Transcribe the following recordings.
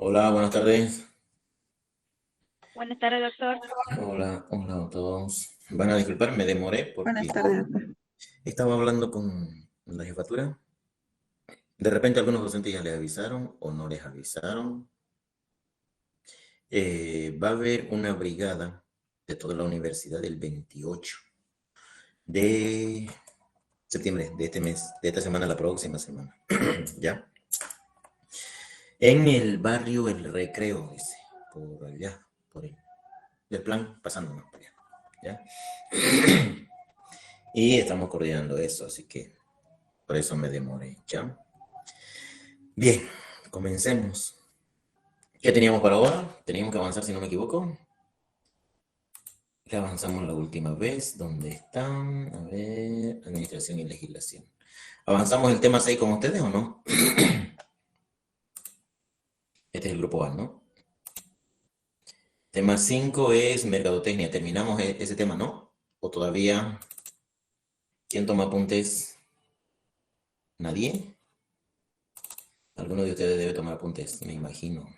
Hola, buenas tardes. Buenas tardes, doctor. Hola a todos. Van a disculpar, me demoré Buenas porque tardes. estaba hablando con la jefatura. De repente algunos docentes ya les avisaron o no les avisaron. Va a haber una brigada de toda la universidad el 28 de septiembre, de este mes, de esta semana a la próxima semana. ¿Ya? En el barrio El Recreo, dice, por allá, por el del plan, pasándonos por allá. ¿Ya? Y estamos coordinando eso, así que por eso me demoré, ¿ya? Bien, comencemos. ¿Qué teníamos para ahora? Teníamos que avanzar, si no me equivoco. ¿Qué avanzamos la última vez? ¿Dónde están? A ver, administración y legislación. ¿Avanzamos el tema 6 con ustedes o no? Este es el grupo A, ¿no? Tema 5 es mercadotecnia. ¿Terminamos ese tema, no? ¿O todavía? ¿Quién toma apuntes? ¿Nadie? Alguno de ustedes debe tomar apuntes, me imagino.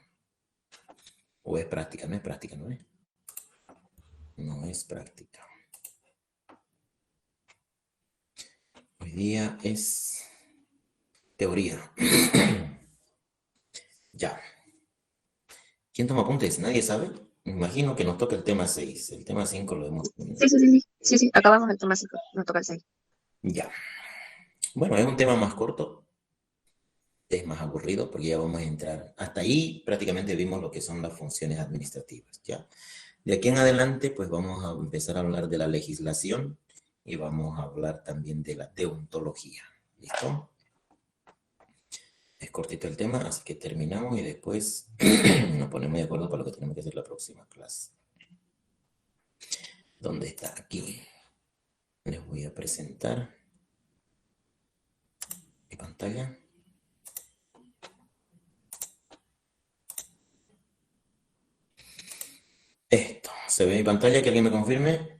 ¿O es práctica? No es práctica, ¿no es? No es práctica. Hoy día es teoría. Ya. ¿Quién toma apuntes? ¿Nadie sabe? Me imagino que nos toca el tema 6. El tema 5 lo hemos... Sí, acabamos el tema 5, nos toca el 6. Ya. Bueno, es un tema más corto, es más aburrido porque ya vamos a entrar. Hasta ahí prácticamente vimos lo que son las funciones administrativas, ¿ya? De aquí en adelante, pues vamos a empezar a hablar de la legislación y vamos a hablar también de la deontología. ¿Listo? Es cortito el tema, así que terminamos y después nos ponemos de acuerdo para lo que tenemos que hacer la próxima clase. ¿Dónde está? Aquí. Les voy a presentar mi pantalla. Esto. ¿Se ve mi pantalla? ¿Que alguien me confirme?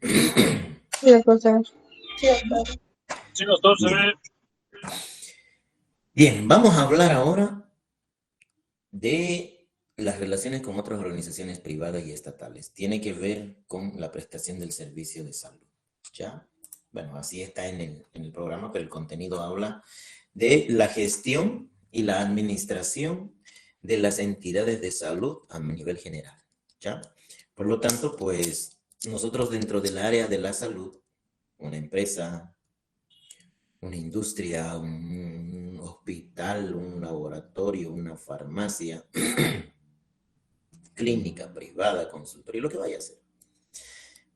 Sí, después Sí, doctor, se Bien. ve. Bien, vamos a hablar ahora de las relaciones con otras organizaciones privadas y estatales. Tiene que ver con la prestación del servicio de salud. ¿Ya? Bueno, así está en el programa, pero el contenido habla de la gestión y la administración de las entidades de salud a nivel general. ¿Ya? Por lo tanto, pues nosotros dentro del área de la salud, una empresa, una industria, un hospital, un laboratorio, una farmacia, clínica privada, consultorio, lo que vaya a ser.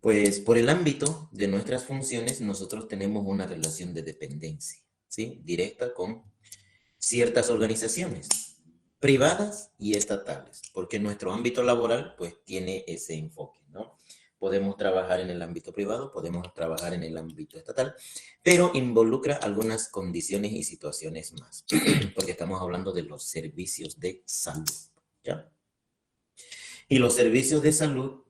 Pues por el ámbito de nuestras funciones, nosotros tenemos una relación de dependencia, ¿sí? Directa con ciertas organizaciones privadas y estatales, porque nuestro ámbito laboral pues tiene ese enfoque, ¿no? Podemos trabajar en el ámbito privado, podemos trabajar en el ámbito estatal, pero involucra algunas condiciones y situaciones más, porque estamos hablando de los servicios de salud, ¿ya? Y los servicios de salud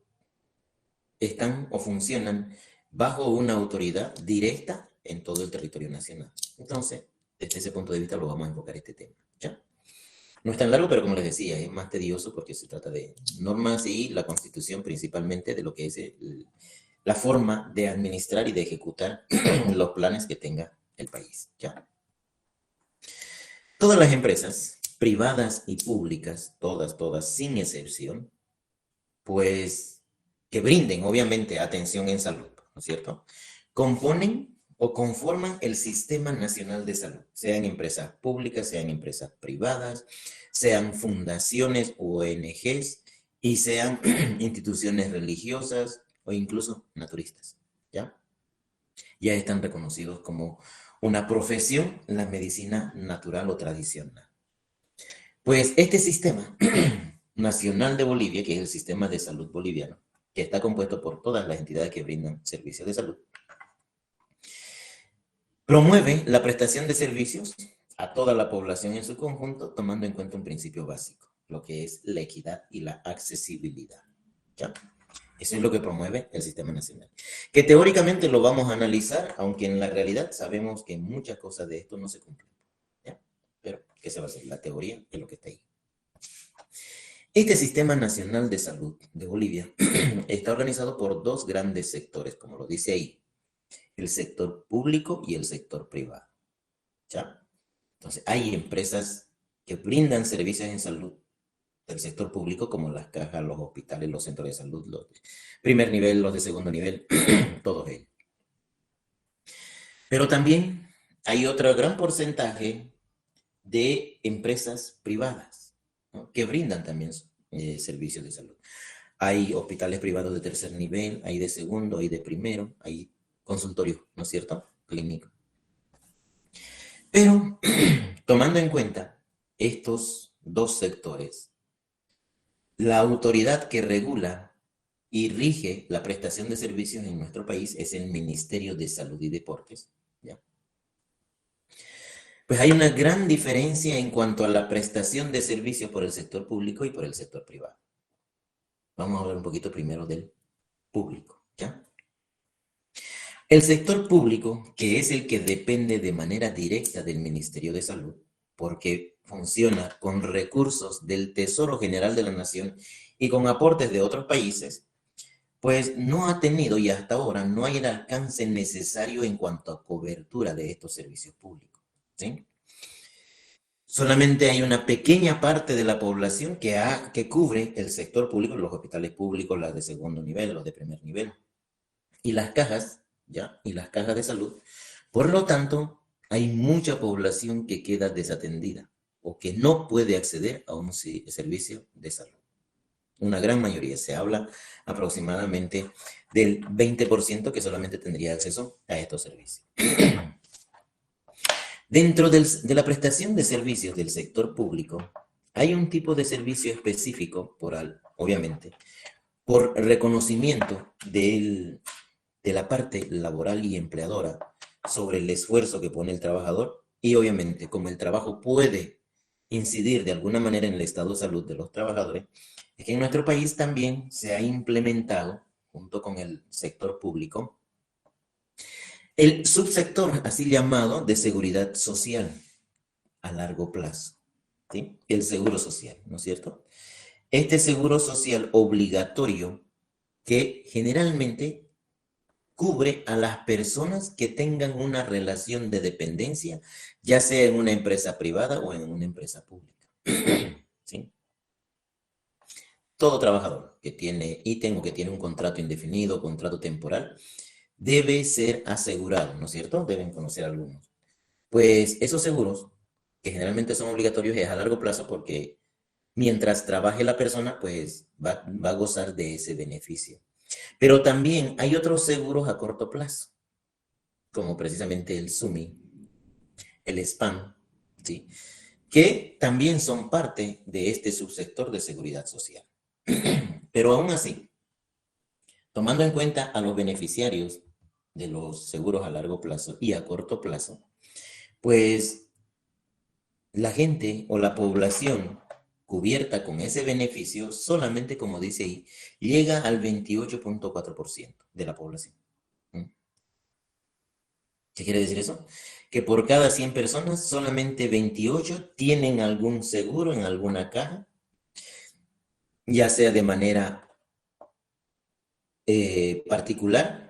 están o funcionan bajo una autoridad directa en todo el territorio nacional. Entonces, desde ese punto de vista lo vamos a enfocar este tema, ¿ya? No es tan largo, pero como les decía, es más tedioso porque se trata de normas y la constitución principalmente de lo que es la forma de administrar y de ejecutar los planes que tenga el país, ¿ya? Todas las empresas, privadas y públicas, todas, sin excepción, pues que brinden obviamente atención en salud, ¿no es cierto? Componen o conforman el Sistema Nacional de Salud, sean empresas públicas, sean empresas privadas, sean fundaciones o ONGs y sean instituciones religiosas o incluso naturistas, ¿ya? Ya están reconocidos como una profesión la medicina natural o tradicional. Pues este sistema nacional de Bolivia, que es el sistema de salud boliviano, que está compuesto por todas las entidades que brindan servicios de salud, promueve la prestación de servicios a toda la población en su conjunto, tomando en cuenta un principio básico, lo que es la equidad y la accesibilidad. ¿Ya? Eso es lo que promueve el sistema nacional. Que teóricamente lo vamos a analizar, aunque en la realidad sabemos que muchas cosas de esto no se cumplen. ¿Ya? Pero, ¿qué se va a hacer? La teoría es lo que está ahí. Este Sistema Nacional de Salud de Bolivia está organizado por dos grandes sectores, como lo dice ahí, el sector público y el sector privado. ¿Ya? Entonces, hay empresas que brindan servicios en salud del sector público, como las cajas, los hospitales, los centros de salud, los de primer nivel, los de segundo nivel, todos ellos. Pero también hay otro gran porcentaje de empresas privadas, ¿no?, que brindan también servicios de salud. Hay hospitales privados de tercer nivel, hay de segundo, hay de primero, hay consultorios, ¿no es cierto?, clínicos. Pero, tomando en cuenta estos dos sectores, la autoridad que regula y rige la prestación de servicios en nuestro país es el Ministerio de Salud y Deportes, ¿ya? Pues hay una gran diferencia en cuanto a la prestación de servicios por el sector público y por el sector privado. Vamos a hablar un poquito primero del público, ¿ya? El sector público, que es el que depende de manera directa del Ministerio de Salud, porque funciona con recursos del Tesoro General de la Nación y con aportes de otros países, pues no ha tenido y hasta ahora no hay el alcance necesario en cuanto a cobertura de estos servicios públicos, ¿sí? Solamente hay una pequeña parte de la población que cubre el sector público, los hospitales públicos, las de segundo nivel, los de primer nivel, y las cajas, ¿ya? Y las cajas de salud. Por lo tanto, hay mucha población que queda desatendida o que no puede acceder a un servicio de salud. Una gran mayoría, se habla aproximadamente del 20% que solamente tendría acceso a estos servicios. Dentro de la prestación de servicios del sector público, hay un tipo de servicio específico, obviamente, por reconocimiento de la parte laboral y empleadora sobre el esfuerzo que pone el trabajador, y obviamente como el trabajo puede incidir de alguna manera en el estado de salud de los trabajadores, es que en nuestro país también se ha implementado, junto con el sector público, el subsector así llamado de seguridad social a largo plazo, ¿sí? El seguro social, ¿no es cierto? Este seguro social obligatorio que generalmente cubre a las personas que tengan una relación de dependencia, ya sea en una empresa privada o en una empresa pública, ¿sí? Todo trabajador que tiene ítem o que tiene un contrato indefinido, contrato temporal, debe ser asegurado, ¿no es cierto? Deben conocer algunos. Pues esos seguros, que generalmente son obligatorios, es a largo plazo porque mientras trabaje la persona, pues va a gozar de ese beneficio. Pero también hay otros seguros a corto plazo, como precisamente el SUMI, el SPAN, ¿sí?, que también son parte de este subsector de seguridad social. Pero aún así, tomando en cuenta a los beneficiarios de los seguros a largo plazo y a corto plazo, pues la gente o la población cubierta con ese beneficio solamente, como dice ahí, llega al 28.4% de la población. ¿Qué quiere decir eso? Que por cada 100 personas, solamente 28 tienen algún seguro en alguna caja, ya sea de manera particular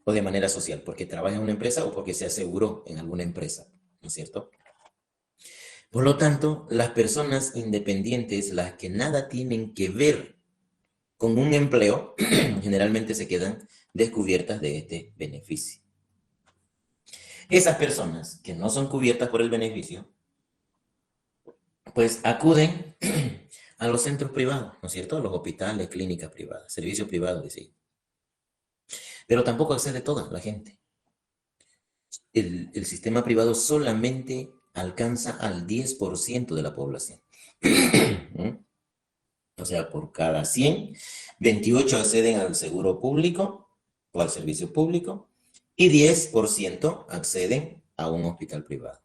o de manera social, porque trabaja en una empresa o porque se aseguró en alguna empresa, ¿no es cierto? Por lo tanto, las personas independientes, las que nada tienen que ver con un empleo, generalmente se quedan descubiertas de este beneficio. Esas personas que no son cubiertas por el beneficio, pues acuden a los centros privados, ¿no es cierto? A los hospitales, clínicas privadas, servicios privados, dice. Pero tampoco accede toda la gente. El sistema privado solamente alcanza al 10% de la población. O sea, por cada 100, 28 acceden al seguro público o al servicio público y 10% acceden a un hospital privado.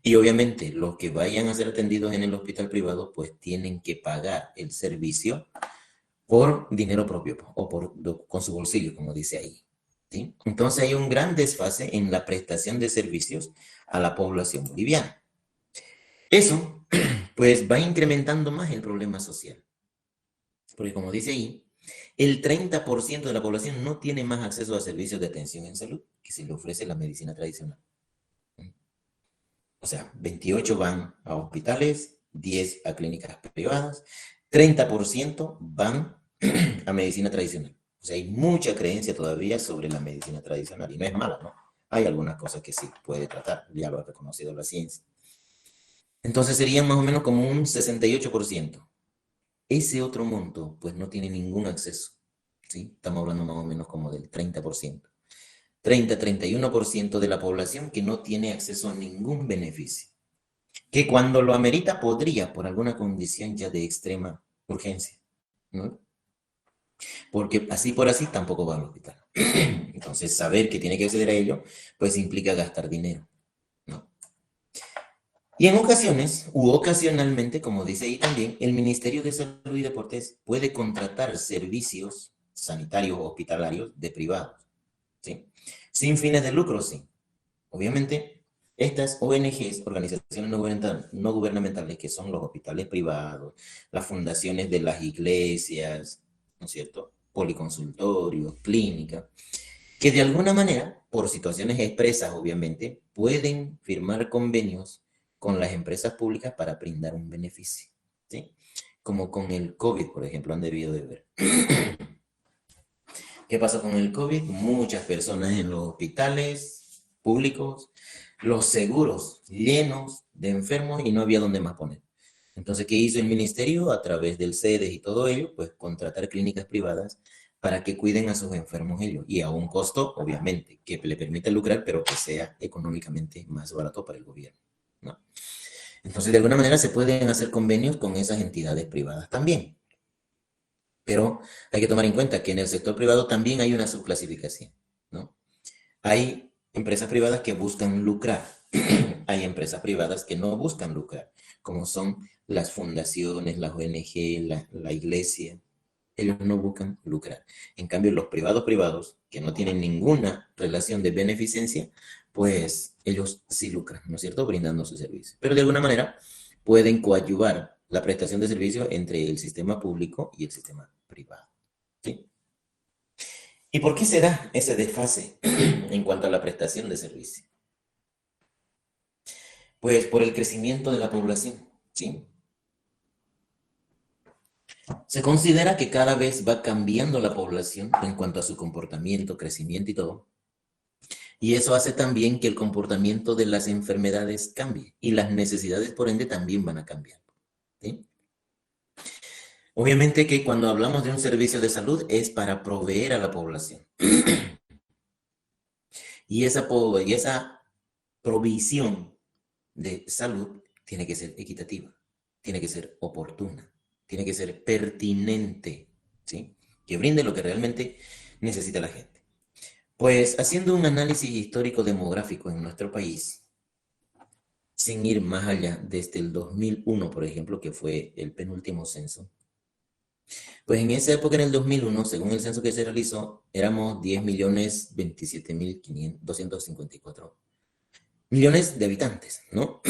Y obviamente los que vayan a ser atendidos en el hospital privado pues tienen que pagar el servicio por dinero propio o con su bolsillo, como dice ahí, ¿sí? Entonces hay un gran desfase en la prestación de servicios a la población boliviana. Eso pues va incrementando más el problema social, Porque como dice ahí, el 30% de la población no tiene más acceso a servicios de atención en salud que se le ofrece la medicina tradicional. O sea, 28 van a hospitales, 10 a clínicas privadas, 30% van a medicina tradicional. O sea, hay mucha creencia todavía sobre la medicina tradicional y no es mala, ¿no? Hay algunas cosas que sí puede tratar, ya lo ha reconocido la ciencia. Entonces serían más o menos como un 68%. Ese otro monto, pues no tiene ningún acceso, ¿sí? Estamos hablando más o menos como del 30%. 30-31% de la población que no tiene acceso a ningún beneficio. Que cuando lo amerita podría, por alguna condición ya de extrema urgencia, ¿no? Porque así por así tampoco va al hospital. Entonces, saber que tiene que acceder a ello, pues implica gastar dinero, ¿no? Y en ocasiones, u ocasionalmente, como dice ahí también, el Ministerio de Salud y Deportes puede contratar servicios sanitarios o hospitalarios de privados, ¿sí? Sin fines de lucro, sí. Obviamente, estas ONGs, organizaciones no gubernamentales, que son los hospitales privados, las fundaciones de las iglesias, ¿no es cierto? Policonsultorios, clínicas, que de alguna manera, por situaciones expresas, obviamente, pueden firmar convenios con las empresas públicas para brindar un beneficio, ¿sí? Como con el COVID, por ejemplo, han debido de ver. ¿Qué pasó con el COVID? Muchas personas en los hospitales públicos, los seguros llenos de enfermos y no había dónde más poner. Entonces, ¿qué hizo el ministerio? A través del CEDES y todo ello, pues contratar clínicas privadas para que cuiden a sus enfermos ellos. Y a un costo, obviamente, que le permita lucrar, pero que sea económicamente más barato para el gobierno, ¿no? Entonces, de alguna manera se pueden hacer convenios con esas entidades privadas también. Pero hay que tomar en cuenta que en el sector privado también hay una subclasificación, ¿no? Hay empresas privadas que buscan lucrar, hay empresas privadas que no buscan lucrar, como son las fundaciones, las ONG, la iglesia. Ellos no buscan lucrar. En cambio, los privados, que no tienen ninguna relación de beneficencia, pues ellos sí lucran, ¿no es cierto? Brindando su servicio. Pero de alguna manera pueden coadyuvar la prestación de servicios entre el sistema público y el sistema privado, ¿sí? ¿Y por qué se da ese desfase en cuanto a la prestación de servicio? Pues por el crecimiento de la población, ¿sí? Se considera que cada vez va cambiando la población en cuanto a su comportamiento, crecimiento y todo. Y eso hace también que el comportamiento de las enfermedades cambie y las necesidades, por ende, también van a cambiar, ¿sí? Obviamente que cuando hablamos de un servicio de salud es para proveer a la población. Y esa provisión de salud tiene que ser equitativa, tiene que ser oportuna, tiene que ser pertinente, ¿sí? Que brinde lo que realmente necesita la gente. Pues haciendo un análisis histórico demográfico en nuestro país, sin ir más allá, desde el 2001, por ejemplo, que fue el penúltimo censo, pues en esa época, en el 2001, según el censo que se realizó, éramos 10.027.254 millones de habitantes, ¿no?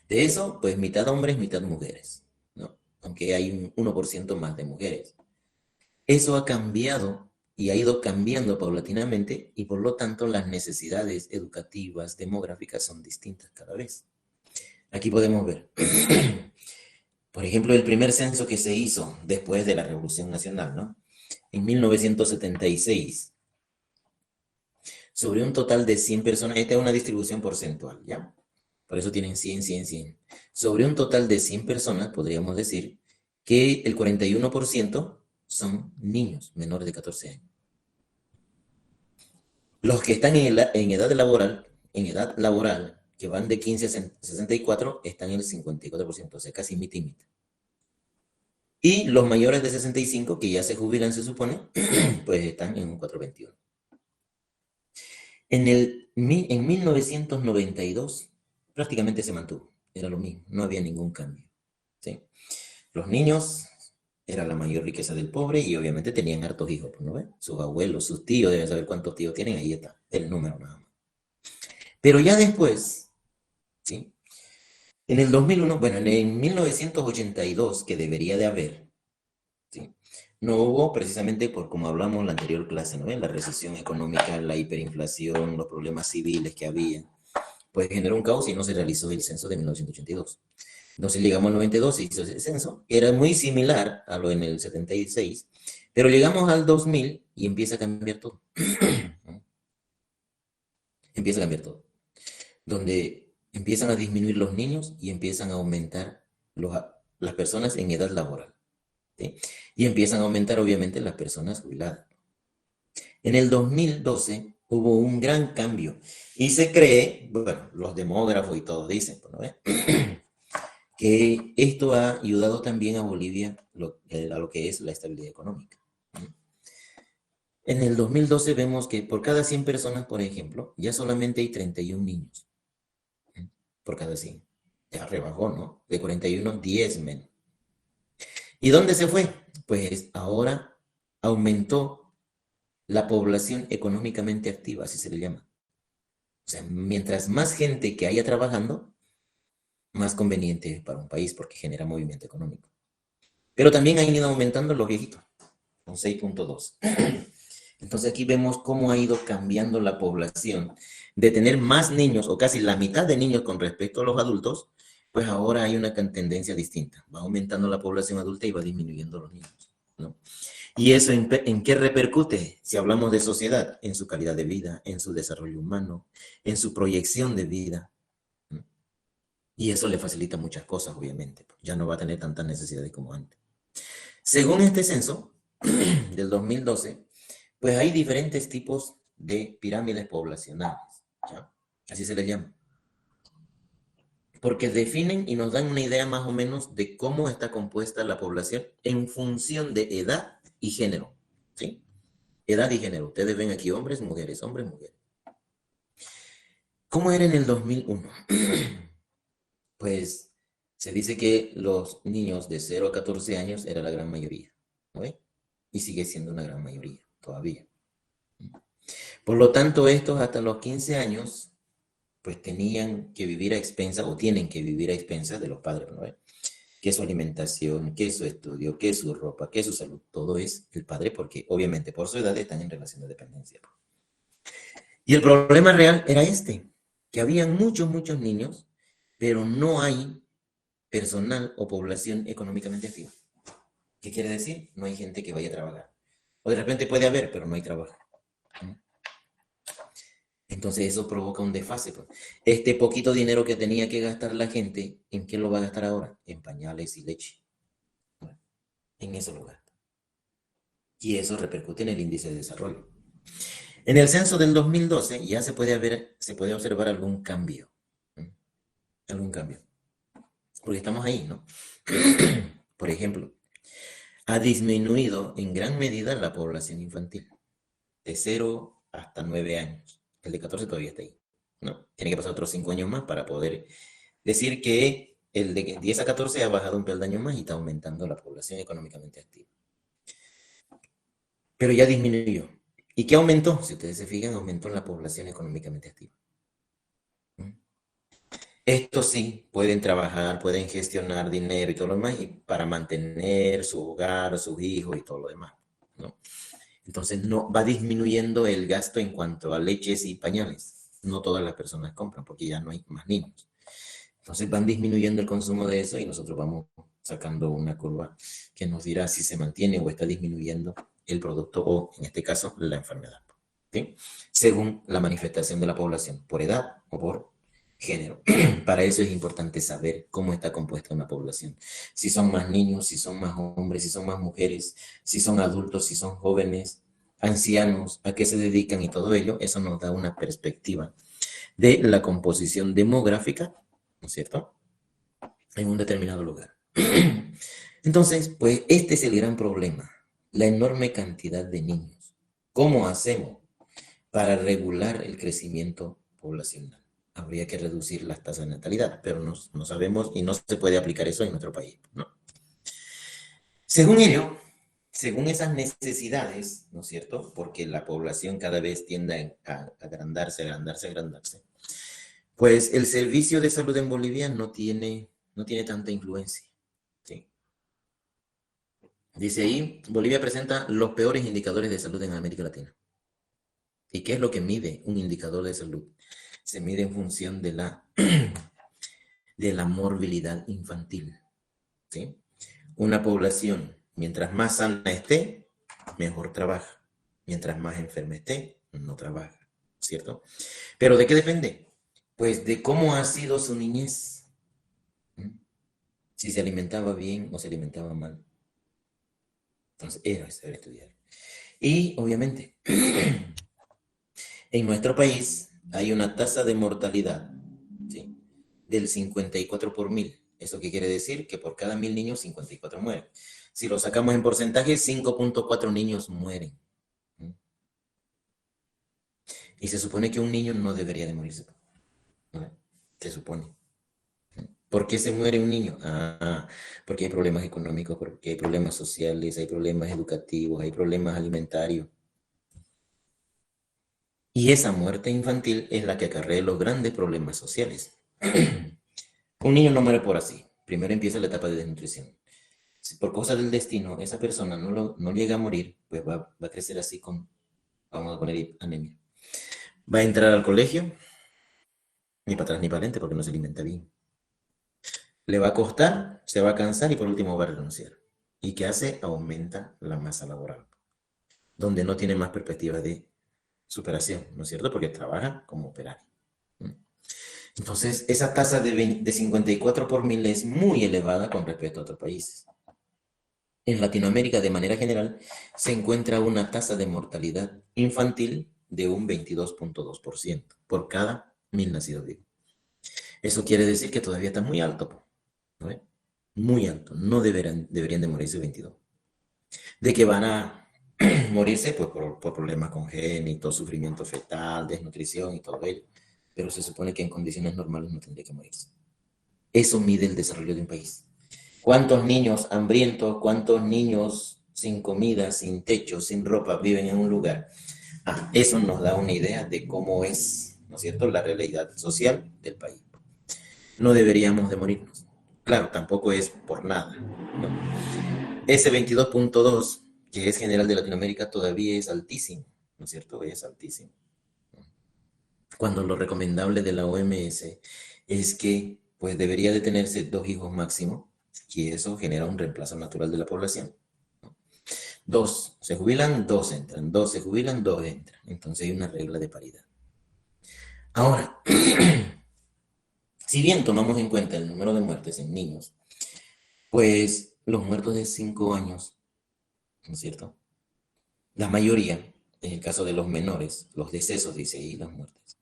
De eso, pues mitad hombres, mitad mujeres, ¿no? Aunque hay un 1% más de mujeres. Eso ha cambiado y ha ido cambiando paulatinamente y por lo tanto las necesidades educativas, demográficas son distintas cada vez. Aquí podemos ver, por ejemplo, el primer censo que se hizo después de la Revolución Nacional, ¿no? En 1976, sobre un total de 100 personas, esta es una distribución porcentual, ¿ya? Por eso tienen 100, 100, 100. Sobre un total de 100 personas, podríamos decir que el 41% son niños menores de 14 años. Los que están en edad laboral, que van de 15 a 64, están en el 54%, o sea, casi mitad y mitad. Y los mayores de 65, que ya se jubilan, se supone, pues están en un 4,21. En 1992 prácticamente se mantuvo, era lo mismo, no había ningún cambio, ¿sí? Los niños era la mayor riqueza del pobre y obviamente tenían hartos hijos, ¿no ven? Sus abuelos, sus tíos, deben saber cuántos tíos tienen, ahí está, el número nada más. Pero ya después, ¿sí? En el 2001, bueno, en 1982, que debería de haber, ¿sí? No hubo precisamente por como hablamos en la anterior clase, ¿no? La recesión económica, la hiperinflación, los problemas civiles que había, pues generó un caos y no se realizó el censo de 1982. Entonces llegamos al 92 y se hizo ese censo, que era muy similar a lo en el 76, pero llegamos al 2000 y empieza a cambiar todo. Empieza a cambiar todo. Donde empiezan a disminuir los niños y empiezan a aumentar las personas en edad laboral, ¿sí? Y empiezan a aumentar obviamente las personas jubiladas. En el 2012 hubo un gran cambio y se cree, bueno, los demógrafos y todos dicen, ¿no? Que esto ha ayudado también a Bolivia a lo que es la estabilidad económica. En el 2012 vemos que por cada 100 personas, por ejemplo, ya solamente hay 31 niños por cada 100. Ya rebajó, ¿no? De 41, 10 menos. ¿Y dónde se fue? Pues ahora aumentó la población económicamente activa, así se le llama. O sea, mientras más gente que haya trabajando, más conveniente es para un país porque genera movimiento económico. Pero también han ido aumentando los viejitos, con 6.2. Entonces aquí vemos cómo ha ido cambiando la población de tener más niños o casi la mitad de niños con respecto a los adultos, pues ahora hay una tendencia distinta. Va aumentando la población adulta y va disminuyendo los niños, ¿no? ¿Y eso en qué repercute? Si hablamos de sociedad, en su calidad de vida, en su desarrollo humano, en su proyección de vida. Y eso le facilita muchas cosas, obviamente. Ya no va a tener tantas necesidades como antes. Según este censo del 2012, pues hay diferentes tipos de pirámides poblacionales, ¿ya? Así se les llama. Porque definen y nos dan una idea más o menos de cómo está compuesta la población en función de edad y género, ¿sí? Edad y género. Ustedes ven aquí hombres, mujeres, hombres, mujeres. ¿Cómo era en el 2001? Pues se dice que los niños de 0 a 14 años era la gran mayoría, ¿no? Y sigue siendo una gran mayoría todavía. Por lo tanto, estos hasta los 15 años, pues tenían que vivir a expensas o tienen que vivir a expensas de los padres, ¿no? Que su alimentación, que su estudio, que su ropa, que su salud, todo es el padre porque obviamente por su edad están en relación de dependencia. Y el problema real era este, que habían muchos, muchos niños, pero no hay personal o población económicamente activa. ¿Qué quiere decir? No hay gente que vaya a trabajar. O de repente puede haber, pero no hay trabajo. Entonces eso provoca un desfase. Este poquito dinero que tenía que gastar la gente, ¿en qué lo va a gastar ahora? En pañales y leche. Bueno, en eso lo gasta. Y eso repercute en el índice de desarrollo. En el censo del 2012 ya se puede observar algún cambio. Algún cambio. Porque estamos ahí, ¿no? Por ejemplo, ha disminuido en gran medida la población infantil, de 0 hasta 9 años. El de 14 todavía está ahí, ¿no? Tiene que pasar otros 5 años más para poder decir que el de 10 a 14 ha bajado un peldaño más y está aumentando la población económicamente activa. Pero ya disminuyó. ¿Y qué aumentó? Si ustedes se fijan, aumentó la población económicamente activa. Estos sí pueden trabajar, pueden gestionar dinero y todo lo demás y para mantener su hogar, sus hijos y todo lo demás, ¿no? Entonces no va disminuyendo el gasto en cuanto a leches y pañales. No todas las personas compran porque ya no hay más niños. Entonces van disminuyendo el consumo de eso y nosotros vamos sacando una curva que nos dirá si se mantiene o está disminuyendo el producto o, en este caso, la enfermedad, ¿sí? Según la manifestación de la población, por edad o por género. Para eso es importante saber cómo está compuesta una población. Si son más niños, si son más hombres, si son más mujeres, si son adultos, si son jóvenes, ancianos, a qué se dedican y todo ello, eso nos da una perspectiva de la composición demográfica, ¿no es cierto?, en un determinado lugar. Entonces, pues este es el gran problema, la enorme cantidad de niños. ¿Cómo hacemos para regular el crecimiento poblacional? Habría que reducir las tasas de natalidad, pero no sabemos y no se puede aplicar eso en nuestro país, ¿no? Según ello, según esas necesidades, ¿no es cierto?, porque la población cada vez tiende a agrandarse, Pues el servicio de salud en Bolivia no tiene tanta influencia. ¿Sí? Dice ahí, Bolivia presenta los peores indicadores de salud en América Latina. ¿Y qué es lo que mide un indicador de salud? Se mide en función de la morbilidad infantil. ¿Sí? Una población, mientras más sana esté, mejor trabaja. Mientras más enferma esté, no trabaja. ¿Cierto? ¿Pero de qué depende? Pues de cómo ha sido su niñez. Si se alimentaba bien o se alimentaba mal. Entonces, era saber estudiar. Y, obviamente, en nuestro país hay una tasa de mortalidad, ¿sí?, del 54 por 1000. ¿Eso qué quiere decir? Que por cada 1000 niños, 54 mueren. Si lo sacamos en porcentaje, 5.4 niños mueren. Y se supone que un niño no debería de morirse, ¿no? Se supone. ¿Por qué se muere un niño? Porque hay problemas económicos, porque hay problemas sociales, hay problemas educativos, hay problemas alimentarios. Y esa muerte infantil es la que acarrea los grandes problemas sociales. Un niño no muere por así. Primero empieza la etapa de desnutrición. Si por cosas del destino esa persona no llega a morir, pues va a crecer así vamos a poner anemia. Va a entrar al colegio, ni para atrás ni para adelante, porque no se alimenta bien. Le va a costar, se va a cansar y por último va a renunciar. ¿Y qué hace? Aumenta la masa laboral, donde no tiene más perspectiva de superación, ¿no es cierto? Porque trabaja como operario. Entonces, esa tasa de 54 por 1000 es muy elevada con respecto a otros países. En Latinoamérica, de manera general, se encuentra una tasa de mortalidad infantil de un 22.2% por cada 1000 nacidos vivos. Eso quiere decir que todavía está muy alto, ¿no? Muy alto. No deberían de morirse 22. De que van a morirse pues, por problemas congénitos, sufrimiento fetal, desnutrición y todo ello. Pero se supone que en condiciones normales no tendría que morirse. Eso mide el desarrollo de un país. ¿Cuántos niños hambrientos, cuántos niños sin comida, sin techo, sin ropa viven en un lugar? Eso nos da una idea de cómo es, ¿no es cierto?, la realidad social del país. No deberíamos de morirnos. Claro, tampoco es por nada, ¿no? Ese 22.2, que es general de Latinoamérica, todavía es altísimo, ¿no es cierto? Es altísimo. Cuando lo recomendable de la OMS es que pues debería de tenerse 2 hijos máximo, y eso genera un reemplazo natural de la población. 2 se jubilan, 2 entran, 2 se jubilan, 2 entran. Entonces hay una regla de paridad. Ahora, si bien tomamos en cuenta el número de muertes en niños, pues los muertos de 5 años, ¿no es cierto?, la mayoría, en el caso de los menores, los decesos, dice ahí, las muertes,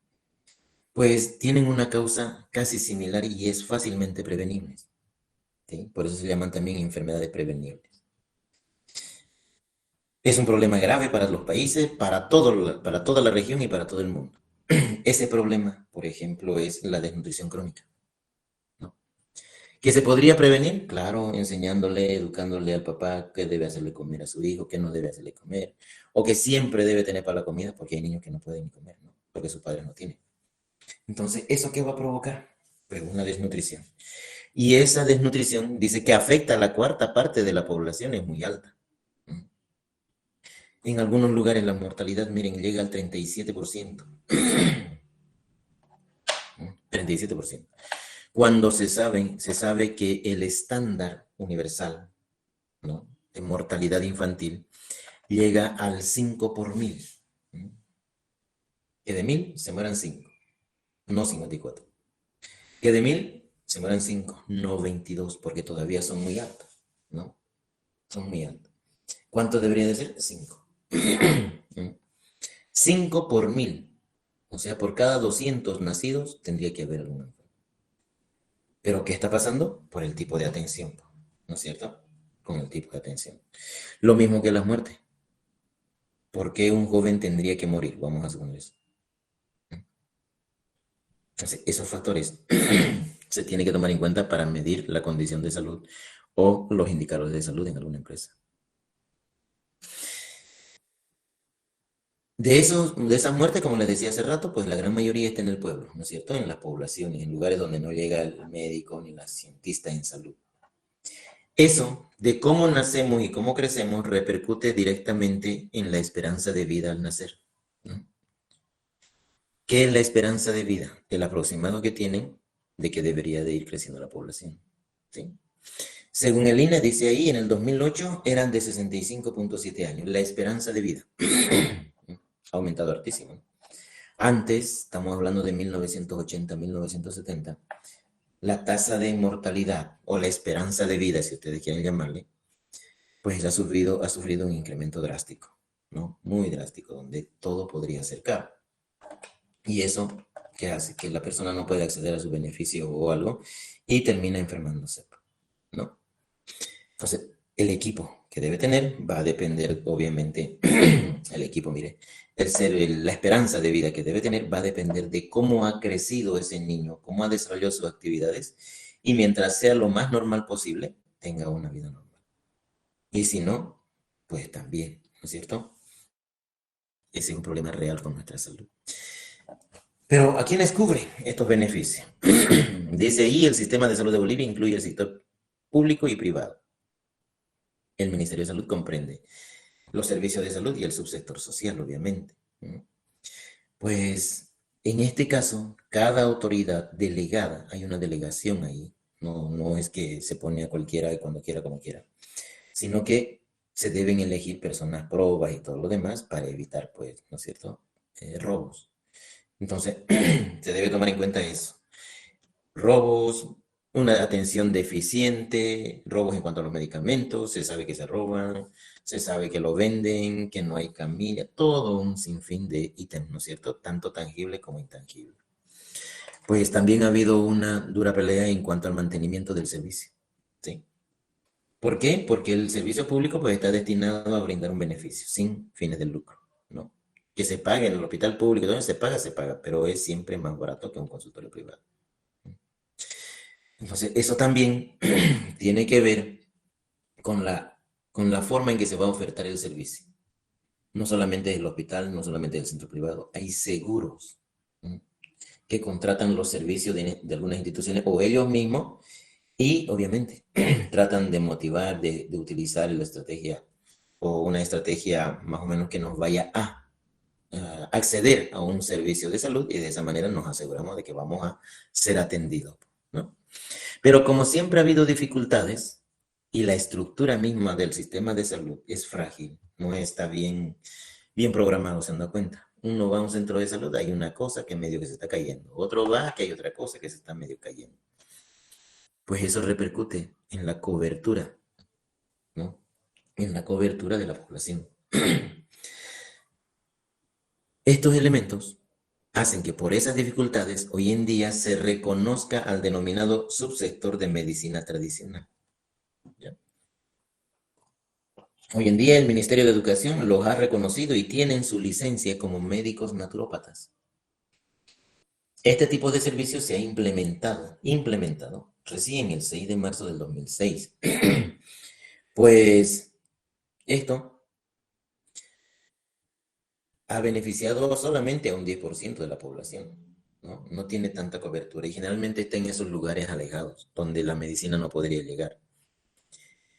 pues tienen una causa casi similar y es fácilmente prevenible. ¿Sí? Por eso se llaman también enfermedades prevenibles. Es un problema grave para los países, para toda la región y para todo el mundo. Ese problema, por ejemplo, es la desnutrición crónica, ¿no? ¿Que se podría prevenir? Claro, enseñándole, educándole al papá qué debe hacerle comer a su hijo, qué no debe hacerle comer, o que siempre debe tener para la comida, porque hay niños que no pueden ni comer, ¿no?, porque sus padres no tienen. Entonces, ¿eso qué va a provocar? Pues una desnutrición. Y esa desnutrición dice que afecta a la cuarta parte de la población, es muy alta. En algunos lugares la mortalidad, miren, llega al 37%. 37%. Cuando se sabe que el estándar universal, ¿no?, de mortalidad infantil llega al 5 por 1000. Que de 1000 se mueran 5, no 54. Que de 1000 se mueran 5, no 22, porque todavía son muy altos, ¿no? Son muy altos. ¿Cuánto debería de ser? 5. 5 por 1000. O sea, por cada 200 nacidos tendría que haber alguna enfermedad. ¿Pero qué está pasando? Por el tipo de atención, ¿no es cierto? Con el tipo de atención. Lo mismo que las muertes. ¿Por qué un joven tendría que morir? Vamos a suponer eso. Entonces, esos factores se tienen que tomar en cuenta para medir la condición de salud o los indicadores de salud en alguna empresa. De esas muertes, como les decía hace rato, pues la gran mayoría está en el pueblo, ¿no es cierto? En las poblaciones, en lugares donde no llega el médico ni la cientista en salud. Eso de cómo nacemos y cómo crecemos repercute directamente en la esperanza de vida al nacer, ¿no? ¿Qué es la esperanza de vida? El aproximado que tienen de que debería de ir creciendo la población, ¿sí? Según el INE, dice ahí, en el 2008 eran de 65.7 años. La esperanza de vida ha aumentado hartísimo, ¿no? Antes, estamos hablando de 1980, 1970, la tasa de mortalidad o la esperanza de vida, si ustedes quieren llamarle, pues ha sufrido un incremento drástico, ¿no? Muy drástico, donde todo podría ser caro. Y eso, ¿qué hace? Que la persona no puede acceder a su beneficio o algo y termina enfermándose, ¿no? Entonces, el equipo que debe tener va a depender, obviamente, el equipo, mire, la esperanza de vida que debe tener va a depender de cómo ha crecido ese niño, cómo ha desarrollado sus actividades y mientras sea lo más normal posible, tenga una vida normal. Y si no, pues también, ¿no es cierto? Ese es un problema real con nuestra salud. Pero ¿a quiénes cubre estos beneficios? Dice ahí, el sistema de salud de Bolivia incluye el sector público y privado. El Ministerio de Salud comprende los servicios de salud y el subsector social, obviamente. Pues en este caso, cada autoridad delegada, hay una delegación ahí, no es que se pone a cualquiera cuando quiera, como quiera, sino que se deben elegir personas probas y todo lo demás para evitar, pues, ¿no es cierto?, robos. Entonces, se debe tomar en cuenta eso. Robos, una atención deficiente, robos en cuanto a los medicamentos, se sabe que se roban, se sabe que lo venden, que no hay camilla, todo un sinfín de ítems, ¿no es cierto?, tanto tangible como intangible. Pues también ha habido una dura pelea en cuanto al mantenimiento del servicio, ¿sí? ¿Por qué? Porque el servicio público pues está destinado a brindar un beneficio sin fines de lucro, ¿no? Que se pague en el hospital público, donde se paga, pero es siempre más barato que un consultorio privado. Entonces, eso también tiene que ver con la forma en que se va a ofertar el servicio. No solamente del hospital, no solamente del centro privado, hay seguros, ¿no?, que contratan los servicios de algunas instituciones o ellos mismos y obviamente tratan de motivar, de utilizar la estrategia o una estrategia más o menos que nos vaya a acceder a un servicio de salud y de esa manera nos aseguramos de que vamos a ser atendidos, ¿no? Pero como siempre ha habido dificultades y la estructura misma del sistema de salud es frágil, no está bien programado, se han dado cuenta. Uno va a un centro de salud, hay una cosa que medio que se está cayendo. Otro va, que hay otra cosa que se está medio cayendo. Pues eso repercute en la cobertura, ¿no? En la cobertura de la población. Estos elementos hacen que por esas dificultades hoy en día se reconozca al denominado subsector de medicina tradicional, ¿ya? Hoy en día el Ministerio de Educación los ha reconocido y tienen su licencia como médicos naturópatas. Este tipo de servicio se ha implementado recién el 6 de marzo del 2006. Pues esto ha beneficiado solamente a un 10% de la población, ¿no? No tiene tanta cobertura y generalmente está en esos lugares alejados donde la medicina no podría llegar.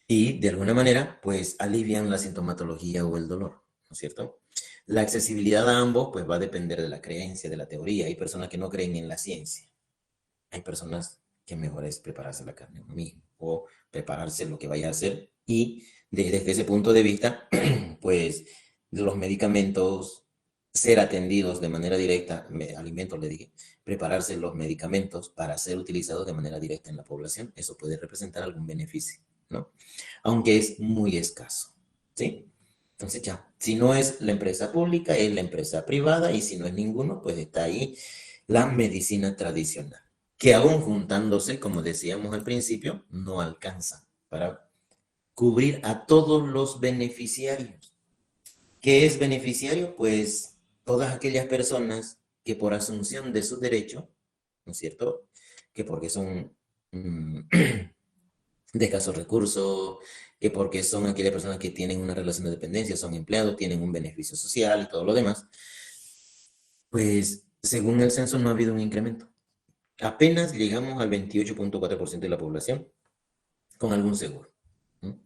Y de alguna manera, pues alivian la sintomatología o el dolor, ¿no es cierto? La accesibilidad a ambos, pues va a depender de la creencia, de la teoría. Hay personas que no creen en la ciencia. Hay personas que mejor es prepararse la carne mismo o prepararse lo que vaya a hacer. Y desde ese punto de vista, pues los medicamentos, ser atendidos de manera directa, alimentos le dije, prepararse los medicamentos para ser utilizados de manera directa en la población, eso puede representar algún beneficio, ¿no? Aunque es muy escaso, ¿sí? Entonces ya, si no es la empresa pública, es la empresa privada y si no es ninguno, pues está ahí la medicina tradicional, que aún juntándose, como decíamos al principio, no alcanza para cubrir a todos los beneficiarios. ¿Qué es beneficiario? Pues todas aquellas personas que por asunción de su derecho, ¿no es cierto?, que porque son de escasos recursos, que porque son aquellas personas que tienen una relación de dependencia, son empleados, tienen un beneficio social y todo lo demás, pues según el censo no ha habido un incremento. Apenas llegamos al 28.4% de la población con algún seguro. ¿No?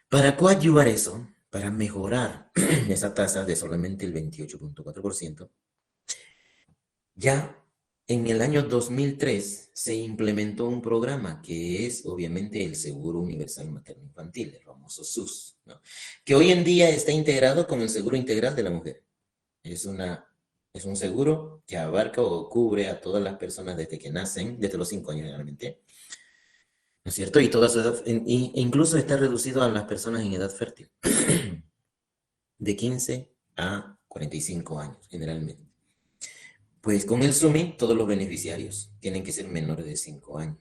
Para coadyuvar eso, para mejorar esa tasa de solamente el 28.4%, ya en el año 2003 se implementó un programa que es obviamente el Seguro Universal Materno Infantil, el famoso SUS, ¿no? Que hoy en día está integrado con el Seguro Integral de la Mujer. Es un seguro que abarca o cubre a todas las personas desde que nacen, desde los 5 años generalmente, ¿no es cierto? Y toda su edad, incluso está reducido a las personas en edad fértil, de 15 a 45 años generalmente. Pues con el SUMI todos los beneficiarios tienen que ser menores de 5 años.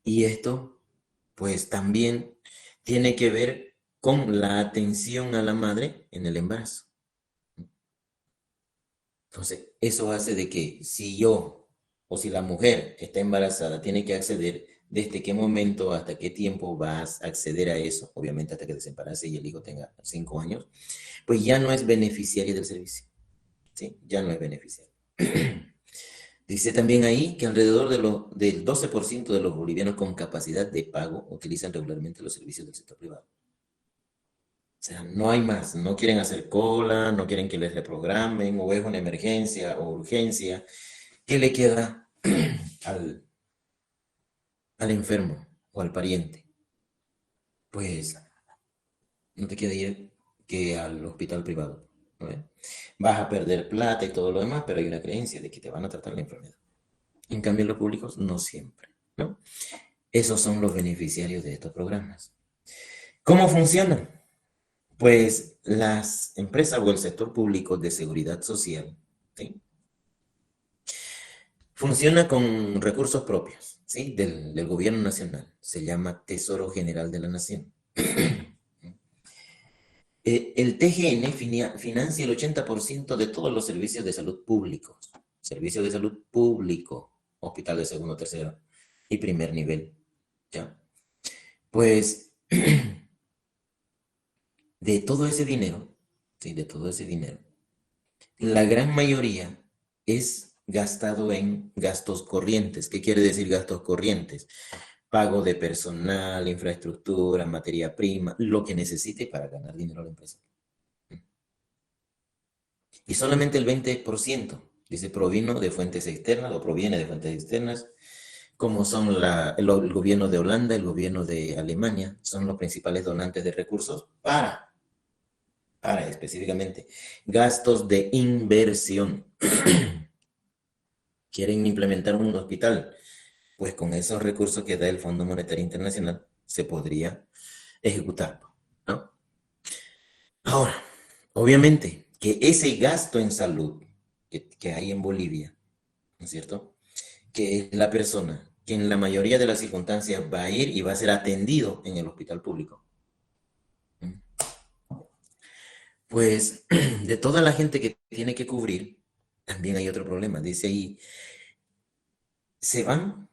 Y esto pues también tiene que ver con la atención a la madre en el embarazo. Entonces, eso hace de que si yo o si la mujer está embarazada, tiene que acceder desde qué momento hasta qué tiempo vas a acceder a eso, obviamente hasta que desembarace y el hijo tenga 5 años, pues ya no es beneficiario del servicio, ¿sí? Ya no es beneficiario. Dice también ahí que alrededor del 12% de los bolivianos con capacidad de pago utilizan regularmente los servicios del sector privado. O sea, no hay más, no quieren hacer cola, no quieren que les reprogramen, o es una emergencia o urgencia. ¿Qué le queda al enfermo o al pariente? Pues no te queda ir que al hospital privado, ¿no? Vas a perder plata y todo lo demás, pero hay una creencia de que te van a tratar la enfermedad. En cambio, en los públicos no siempre, ¿no? Esos son los beneficiarios de estos programas. ¿Cómo funcionan? Pues las empresas o el sector público de seguridad social, ¿sí? Funciona con recursos propios, ¿sí? Del gobierno nacional. Se llama Tesoro General de la Nación. El TGN financia el 80% de todos los servicios de salud públicos. Servicios de salud público, hospital de segundo, tercero y primer nivel, ¿ya? Pues de todo ese dinero, ¿sí? De todo ese dinero, la gran mayoría es gastado en gastos corrientes. ¿Qué quiere decir gastos corrientes? Pago de personal, infraestructura, materia prima, lo que necesite para ganar dinero a la empresa. Y solamente el 20%, dice, provino de fuentes externas o proviene de fuentes externas, como son el gobierno de Holanda, el gobierno de Alemania, son los principales donantes de recursos para específicamente gastos de inversión. Quieren implementar un hospital, pues con esos recursos que da el Fondo Monetario Internacional se podría ejecutar, ¿no? Ahora, obviamente que ese gasto en salud que hay en Bolivia, ¿no es cierto? Que es la persona que en la mayoría de las circunstancias va a ir y va a ser atendido en el hospital público. Pues de toda la gente que tiene que cubrir, también hay otro problema. Dice ahí, se van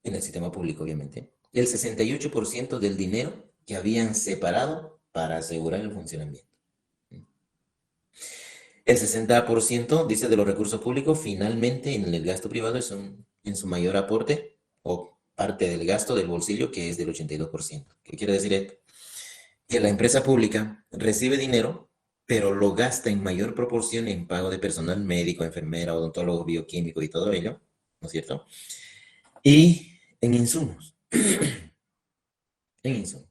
en el sistema público, obviamente, el 68% del dinero que habían separado para asegurar el funcionamiento. El 60%, dice, de los recursos públicos, finalmente en el gasto privado es en su mayor aporte o parte del gasto del bolsillo, que es del 82%. ¿Qué quiere decir esto? Que la empresa pública recibe dinero, pero lo gasta en mayor proporción en pago de personal médico, enfermera, odontólogo, bioquímico y todo ello, ¿no es cierto? Y en insumos. En insumos.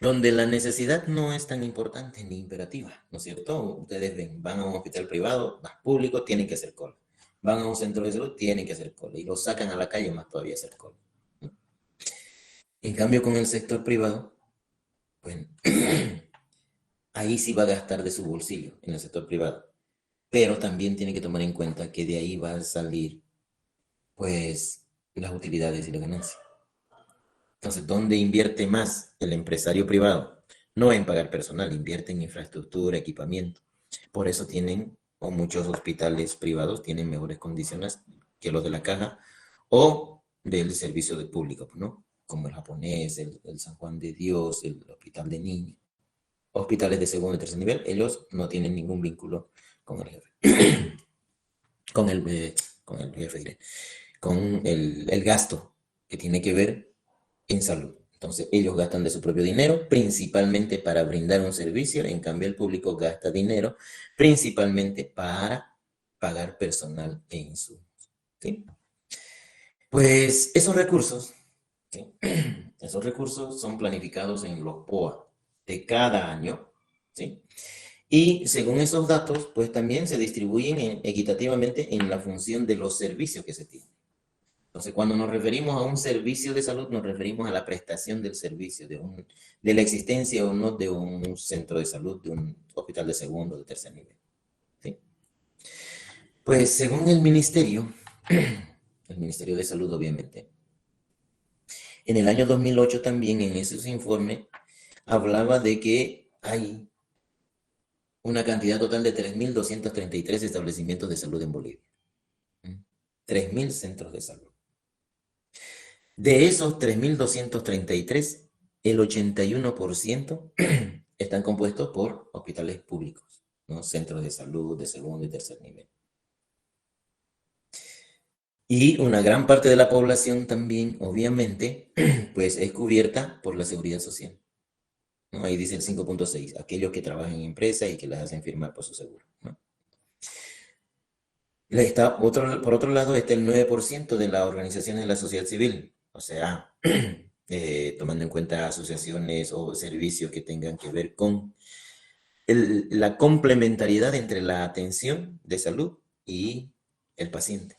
Donde la necesidad no es tan importante ni imperativa, ¿no es cierto? Ustedes ven, van a un hospital privado, más público, tienen que hacer cola. Van a un centro de salud, tienen que hacer cola. Y lo sacan a la calle, más todavía hacer cola. En cambio, con el sector privado, bueno, ahí sí va a gastar de su bolsillo, en el sector privado. Pero también tiene que tomar en cuenta que de ahí va a salir, pues, las utilidades y la ganancia. Entonces, ¿dónde invierte más el empresario privado? No en pagar personal, invierte en infraestructura, equipamiento. Por eso tienen, o muchos hospitales privados tienen mejores condiciones que los de la caja, o del servicio de público, ¿no? Como el Japonés, el San Juan de Dios, el Hospital de Niños, hospitales de segundo y tercer nivel, ellos no tienen ningún vínculo con el jefe, con el jefe, diré, con el gasto que tiene que ver en salud. Entonces, ellos gastan de su propio dinero, principalmente para brindar un servicio, en cambio el público gasta dinero principalmente para pagar personal e insumos. ¿Sí? Pues esos recursos, ¿sí? Esos recursos son planificados en los POA de cada año, ¿sí? Y según esos datos, pues también se distribuyen equitativamente en la función de los servicios que se tienen. Entonces, cuando nos referimos a un servicio de salud, nos referimos a la prestación del servicio, de la existencia o no de un centro de salud, de un hospital de segundo o de tercer nivel. ¿Sí? Pues según el Ministerio de Salud, obviamente, en el año 2008 también en esos informes hablaba de que hay una cantidad total de 3.233 establecimientos de salud en Bolivia. 3.000 centros de salud. De esos 3.233, el 81% están compuestos por hospitales públicos, ¿no? Centros de salud de segundo y tercer nivel. Y una gran parte de la población también, obviamente, pues es cubierta por la seguridad social, ¿no? Ahí dice el 5.6, aquellos que trabajan en empresas y que las hacen firmar por su seguro, ¿no? Por otro lado está el 9% de las organizaciones de la sociedad civil, o sea, tomando en cuenta asociaciones o servicios que tengan que ver con la complementariedad entre la atención de salud y el paciente.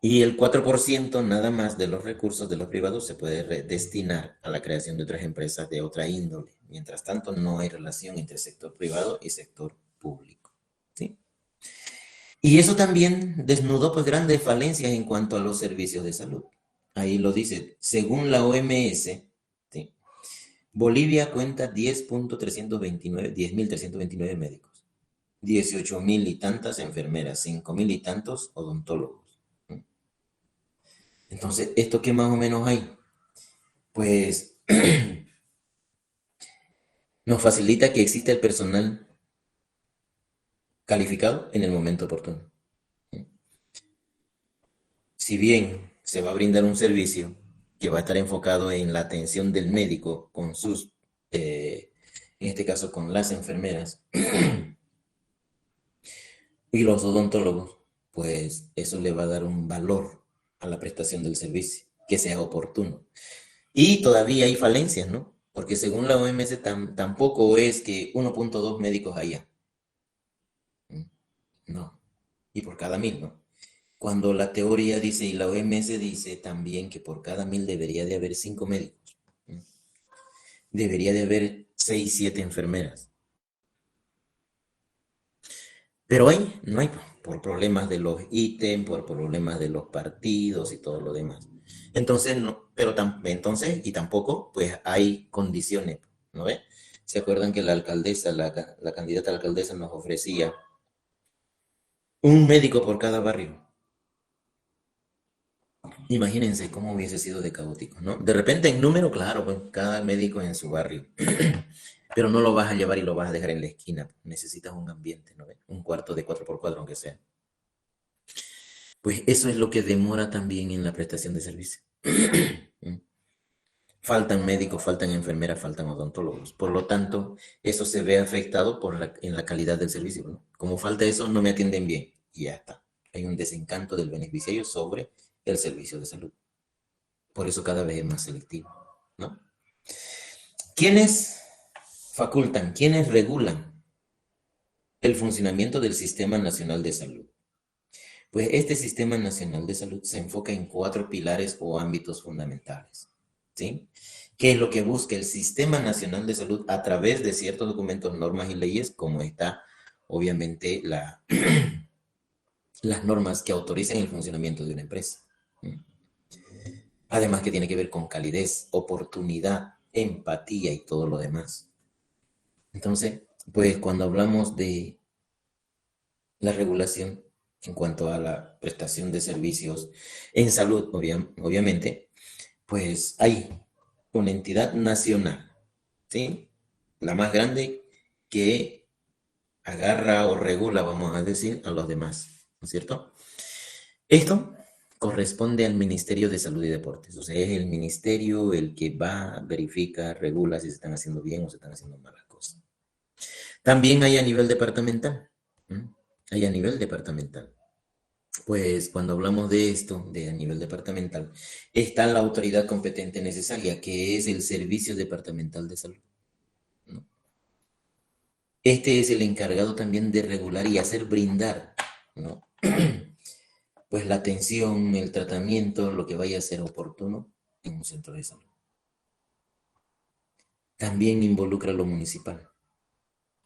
Y el 4% nada más de los recursos de los privados se puede destinar a la creación de otras empresas de otra índole. Mientras tanto, no hay relación entre sector privado y sector público, ¿sí? Y eso también desnudó pues grandes falencias en cuanto a los servicios de salud. Ahí lo dice, según la OMS, ¿sí? Bolivia cuenta 10.329 médicos, 18.000 y tantas enfermeras, 5.000 y tantos odontólogos. Entonces, ¿esto qué más o menos hay? Pues nos facilita que exista el personal calificado en el momento oportuno. Si bien se va a brindar un servicio que va a estar enfocado en la atención del médico con sus, en este caso con las enfermeras y los odontólogos, pues eso le va a dar un valor a la prestación del servicio, que sea oportuno. Y todavía hay falencias, ¿no? Porque según la OMS tampoco es que 1.2 médicos haya. No. Y por cada 1.000, ¿no? Cuando la teoría dice y la OMS dice también que por cada 1.000 debería de haber 5 médicos. Debería de haber 6, 7 enfermeras. Pero no hay, por problemas de los ítems, por problemas de los partidos y todo lo demás. Entonces, no, pero entonces, y tampoco, pues hay condiciones, ¿no ve? ¿Se acuerdan que la alcaldesa, la candidata a la alcaldesa nos ofrecía un médico por cada barrio? Imagínense cómo hubiese sido de caótico, ¿no? De repente en número, claro, pues cada médico en su barrio. Pero no lo vas a llevar y lo vas a dejar en la esquina. Necesitas un ambiente, ¿no? Un cuarto de 4x4, aunque sea. Pues eso es lo que demora también en la prestación de servicio. Faltan médicos, faltan enfermeras, faltan odontólogos. Por lo tanto, eso se ve afectado en la calidad del servicio, ¿no? Como falta eso, no me atienden bien. Y ya está. Hay un desencanto del beneficiario sobre el servicio de salud. Por eso cada vez es más selectivo, ¿no? ¿Quiénes facultan, quiénes regulan el funcionamiento del Sistema Nacional de Salud? Pues este Sistema Nacional de Salud se enfoca en 4 pilares o ámbitos fundamentales, ¿sí? ¿Qué es lo que busca el Sistema Nacional de Salud a través de ciertos documentos, normas y leyes, como está, obviamente, las normas que autorizan el funcionamiento de una empresa? Además que tiene que ver con calidez, oportunidad, empatía y todo lo demás. Entonces, pues cuando hablamos de la regulación, en cuanto a la prestación de servicios en salud, obviamente, pues hay una entidad nacional, ¿sí? La más grande que agarra o regula, vamos a decir, a los demás, ¿no es cierto? Esto corresponde al Ministerio de Salud y Deportes, o sea, es el ministerio el que va, verifica, regula si se están haciendo bien o se están haciendo malas cosas. También hay a nivel departamental, ¿no? Hay a nivel departamental. Pues cuando hablamos de esto, de a nivel departamental, está la autoridad competente necesaria, que es el Servicio Departamental de Salud, ¿no? Este es el encargado también de regular y hacer brindar, ¿no? Pues la atención, el tratamiento, lo que vaya a ser oportuno en un centro de salud. También involucra lo municipal.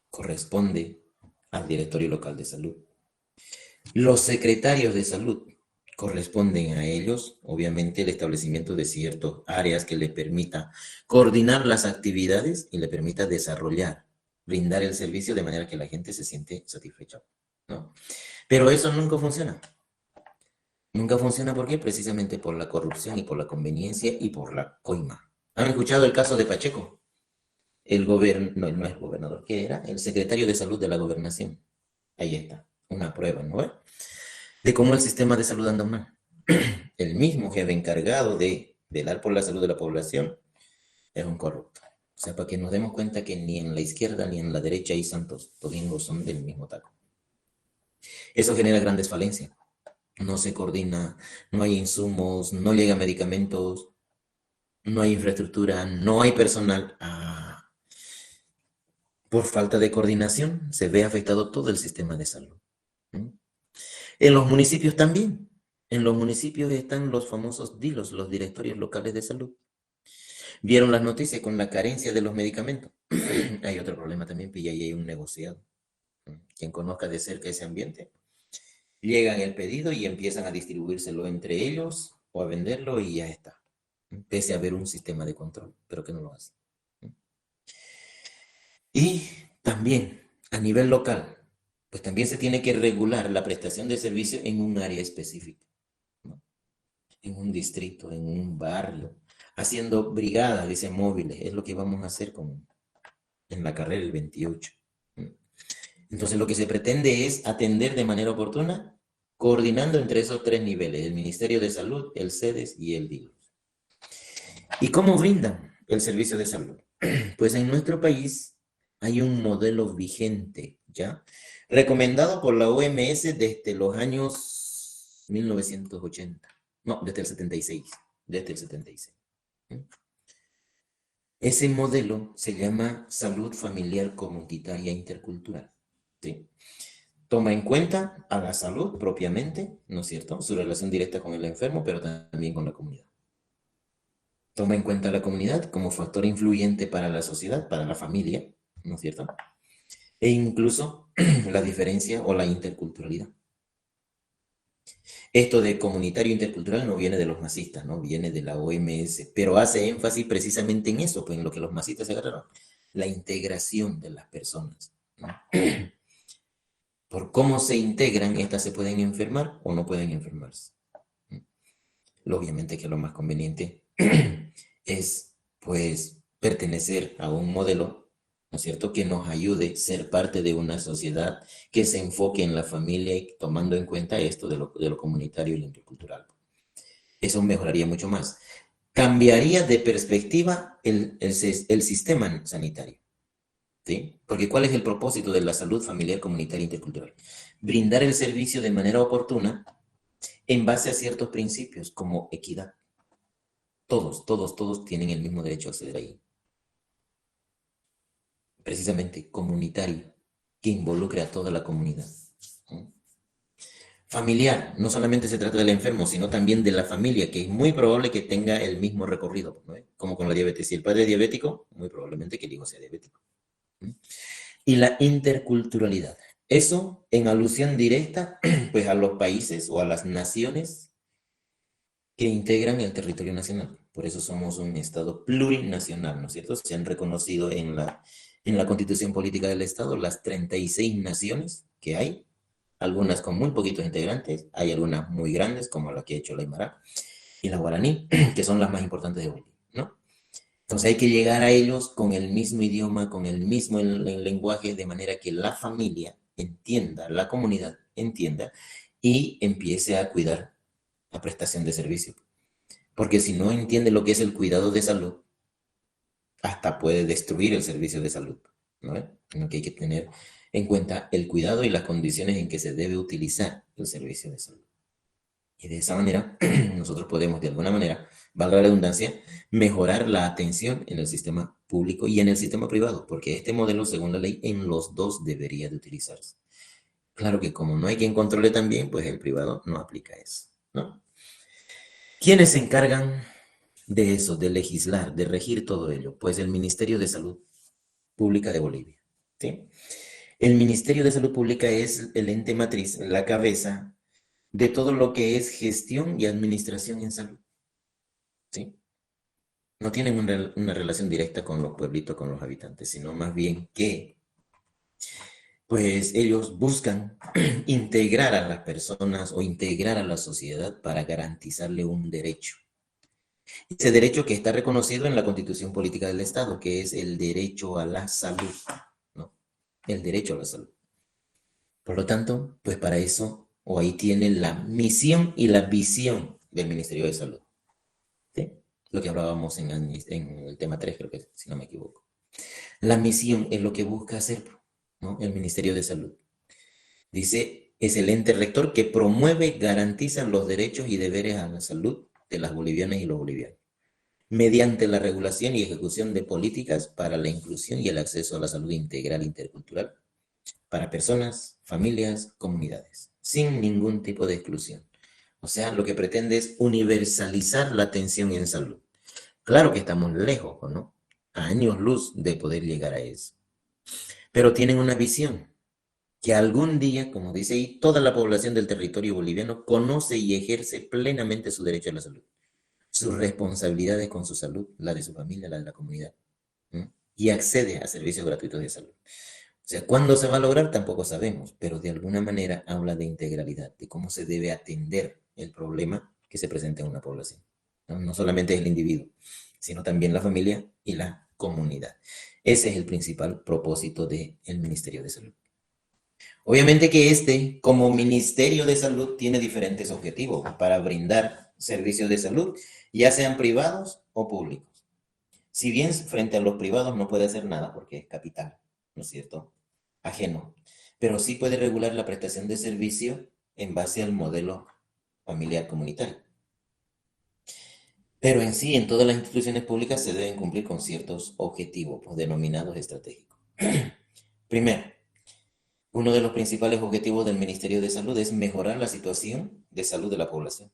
Corresponde al directorio local de salud. Los secretarios de salud corresponden a ellos, obviamente, el establecimiento de ciertas áreas que le permita coordinar las actividades y le permita desarrollar, brindar el servicio de manera que la gente se siente satisfecha, ¿no? Pero eso nunca funciona. Nunca funciona, ¿por qué? Precisamente por la corrupción y por la conveniencia y por la coima. ¿Han escuchado el caso de Pacheco? No es el gobernador, ¿qué era? El secretario de salud de la gobernación. Ahí está, una prueba, ¿no? De cómo el sistema de salud anda mal. El mismo jefe encargado de velar por la salud de la población es un corrupto. O sea, para que nos demos cuenta que ni en la izquierda ni en la derecha hay santos domingos, son del mismo taco. Eso genera grandes falencias. No se coordina, no hay insumos, no llegan medicamentos, no hay infraestructura, no hay personal. Por falta de coordinación se ve afectado todo el sistema de salud. En los municipios también. En los municipios están los famosos DILOS, los directorios locales de salud. Vieron las noticias con la carencia de los medicamentos. Hay otro problema también, y ahí hay un negociado. Quien conozca de cerca ese ambiente, llegan el pedido y empiezan a distribuírselo entre ellos o a venderlo y ya está. Pese a haber un sistema de control, pero que no lo hace. Y también a nivel local, pues también se tiene que regular la prestación de servicio en un área específica, ¿no? En un distrito, en un barrio, haciendo brigadas, dice, móviles. Es lo que vamos a hacer en la carrera el 28. Entonces lo que se pretende es atender de manera oportuna, coordinando entre esos tres niveles, el Ministerio de Salud, el CEDES y el DILOS. ¿Y cómo brindan el servicio de salud? Pues en nuestro país hay un modelo vigente, ¿ya? Recomendado por la OMS desde los años 1980. No, desde el 76. Desde el 76. Ese modelo se llama salud familiar comunitaria intercultural, ¿sí? Toma en cuenta a la salud propiamente, ¿no es cierto? Su relación directa con el enfermo, pero también con la comunidad. Toma en cuenta a la comunidad como factor influyente para la sociedad, para la familia, ¿no es cierto? E incluso la diferencia o la interculturalidad. Esto de comunitario intercultural no viene de los masistas, ¿no? Viene de la OMS, pero hace énfasis precisamente en eso, pues en lo que los masistas se agarraron, la integración de las personas, ¿no? Por cómo se integran, estas se pueden enfermar o no pueden enfermarse. Obviamente que lo más conveniente es, pues, pertenecer a un modelo, ¿no es cierto?, que nos ayude a ser parte de una sociedad que se enfoque en la familia y tomando en cuenta esto de lo comunitario y lo intercultural. Eso mejoraría mucho más. Cambiaría de perspectiva el sistema sanitario, ¿sí? Porque ¿cuál es el propósito de la salud familiar, comunitaria e intercultural? Brindar el servicio de manera oportuna en base a ciertos principios como equidad. Todos tienen el mismo derecho a acceder ahí. Precisamente comunitario, que involucre a toda la comunidad. Familiar, no solamente se trata del enfermo, sino también de la familia, que es muy probable que tenga el mismo recorrido, ¿no? Como con la diabetes. Si el padre es diabético, muy probablemente que el hijo sea diabético. Y la interculturalidad. Eso en alusión directa, pues, a los países o a las naciones que integran el territorio nacional. Por eso somos un Estado plurinacional, ¿no es cierto? Se han reconocido en la Constitución Política del Estado las 36 naciones que hay, algunas con muy poquitos integrantes, hay algunas muy grandes, como la que ha hecho la Aymara y la Guaraní, que son las más importantes de Bolivia, ¿no? Entonces hay que llegar a ellos con el mismo idioma, con el mismo lenguaje, de manera que la familia entienda, la comunidad entienda y empiece a cuidar la prestación de servicio. Porque si no entiende lo que es el cuidado de salud, hasta puede destruir el servicio de salud, ¿no? Lo que hay que tener en cuenta el cuidado y las condiciones en que se debe utilizar el servicio de salud. Y de esa manera, nosotros podemos, de alguna manera, valga la redundancia, mejorar la atención en el sistema público y en el sistema privado, porque este modelo, según la ley, en los dos debería de utilizarse. Claro que como no hay quien controle también, pues el privado no aplica eso, ¿no? ¿Quiénes se encargan de eso, de legislar, de regir todo ello? Pues el Ministerio de Salud Pública de Bolivia, ¿sí? El Ministerio de Salud Pública es el ente matriz, la cabeza de todo lo que es gestión y administración en salud, ¿sí? No tienen una relación directa con los pueblitos, con los habitantes, sino más bien que, pues ellos buscan integrar a las personas o integrar a la sociedad para garantizarle un derecho. Ese derecho que está reconocido en la Constitución Política del Estado, que es el derecho a la salud, ¿no? El derecho a la salud. Por lo tanto, pues para eso, o ahí tiene la misión y la visión del Ministerio de Salud, ¿sí? Lo que hablábamos en el tema 3, creo que, si no me equivoco. La misión es lo que busca hacer, ¿no? El Ministerio de Salud. Dice, es el ente rector que promueve, garantiza los derechos y deberes a la salud de las bolivianas y los bolivianos, mediante la regulación y ejecución de políticas para la inclusión y el acceso a la salud integral intercultural para personas, familias, comunidades, sin ningún tipo de exclusión. O sea, lo que pretende es universalizar la atención en salud. Claro que estamos lejos, ¿no? A años luz de poder llegar a eso. Pero tienen una visión que algún día, como dice ahí, toda la población del territorio boliviano conoce y ejerce plenamente su derecho a la salud, sus responsabilidades con su salud, la de su familia, la de la comunidad, ¿no? Y accede a servicios gratuitos de salud. O sea, ¿cuándo se va a lograr? Tampoco sabemos, pero de alguna manera habla de integralidad, de cómo se debe atender el problema que se presenta en una población. No solamente el individuo, sino también la familia y la comunidad. Ese es el principal propósito del Ministerio de Salud. Obviamente que como Ministerio de Salud, tiene diferentes objetivos para brindar servicios de salud, ya sean privados o públicos. Si bien frente a los privados no puede hacer nada porque es capital, ¿no es cierto? Ajeno. Pero sí puede regular la prestación de servicio en base al modelo familiar comunitario. Pero en sí, en todas las instituciones públicas se deben cumplir con ciertos objetivos, pues, denominados estratégicos. Primero, uno de los principales objetivos del Ministerio de Salud es mejorar la situación de salud de la población.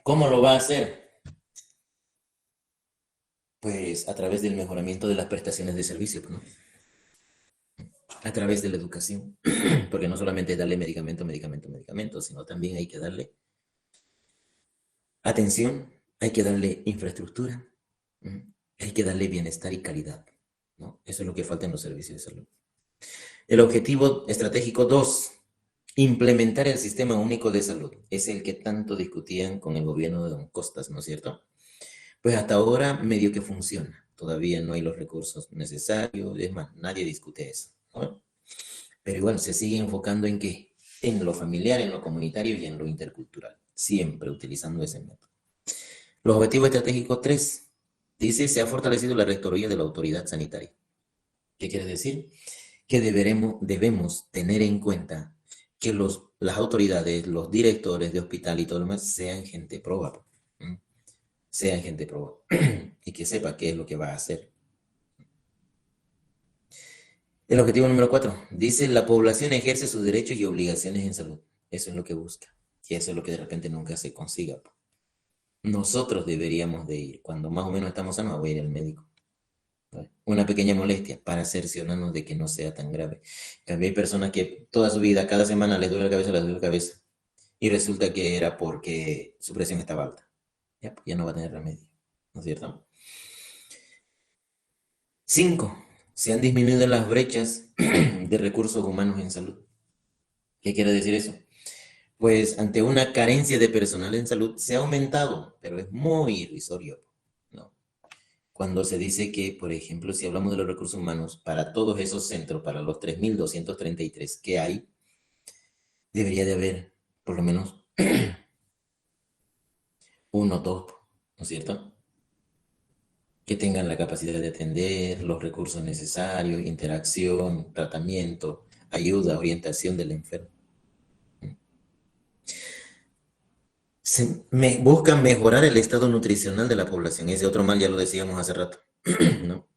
¿Cómo lo va a hacer? Pues a través del mejoramiento de las prestaciones de servicio, ¿no? A través de la educación, porque no solamente es darle medicamento, sino también hay que darle atención, hay que darle infraestructura, hay que darle bienestar y calidad, ¿no? Eso es lo que falta en los servicios de salud. El objetivo estratégico 2, implementar el sistema único de salud. Es el que tanto discutían con el gobierno de Don Costas, ¿no es cierto? Pues hasta ahora medio que funciona. Todavía no hay los recursos necesarios, es más, nadie discute eso, ¿no? Pero igual se sigue enfocando en qué, en lo familiar, en lo comunitario y en lo intercultural, siempre utilizando ese método. Los objetivos estratégicos 3, dice, se ha fortalecido la rectoría de la autoridad sanitaria. ¿Qué quiere decir? Que debemos tener en cuenta que las autoridades, los directores de hospital y todo lo demás sean gente proba, sean gente proba y que sepa qué es lo que va a hacer. El objetivo número 4, dice, la población ejerce sus derechos y obligaciones en salud. Eso es lo que busca. Y eso es lo que de repente nunca se consiga. Nosotros deberíamos de ir, cuando más o menos estamos sanos, voy a ir al médico. Una pequeña molestia para cerciorarnos de que no sea tan grave. Hay personas que toda su vida, cada semana les duele la cabeza. Y resulta que era porque su presión estaba alta. Ya no va a tener remedio. ¿No es cierto? 5. se han disminuido las brechas de recursos humanos en salud. ¿Qué quiere decir eso? Pues ante una carencia de personal en salud se ha aumentado, pero es muy irrisorio, ¿no? Cuando se dice que, por ejemplo, si hablamos de los recursos humanos, para todos esos centros, para los 3.233 que hay, debería de haber por lo menos uno o dos, ¿no es cierto? Que tengan la capacidad de atender, los recursos necesarios, interacción, tratamiento, ayuda, orientación del enfermo. Buscan mejorar el estado nutricional de la población. Ese otro mal ya lo decíamos hace rato, ¿no?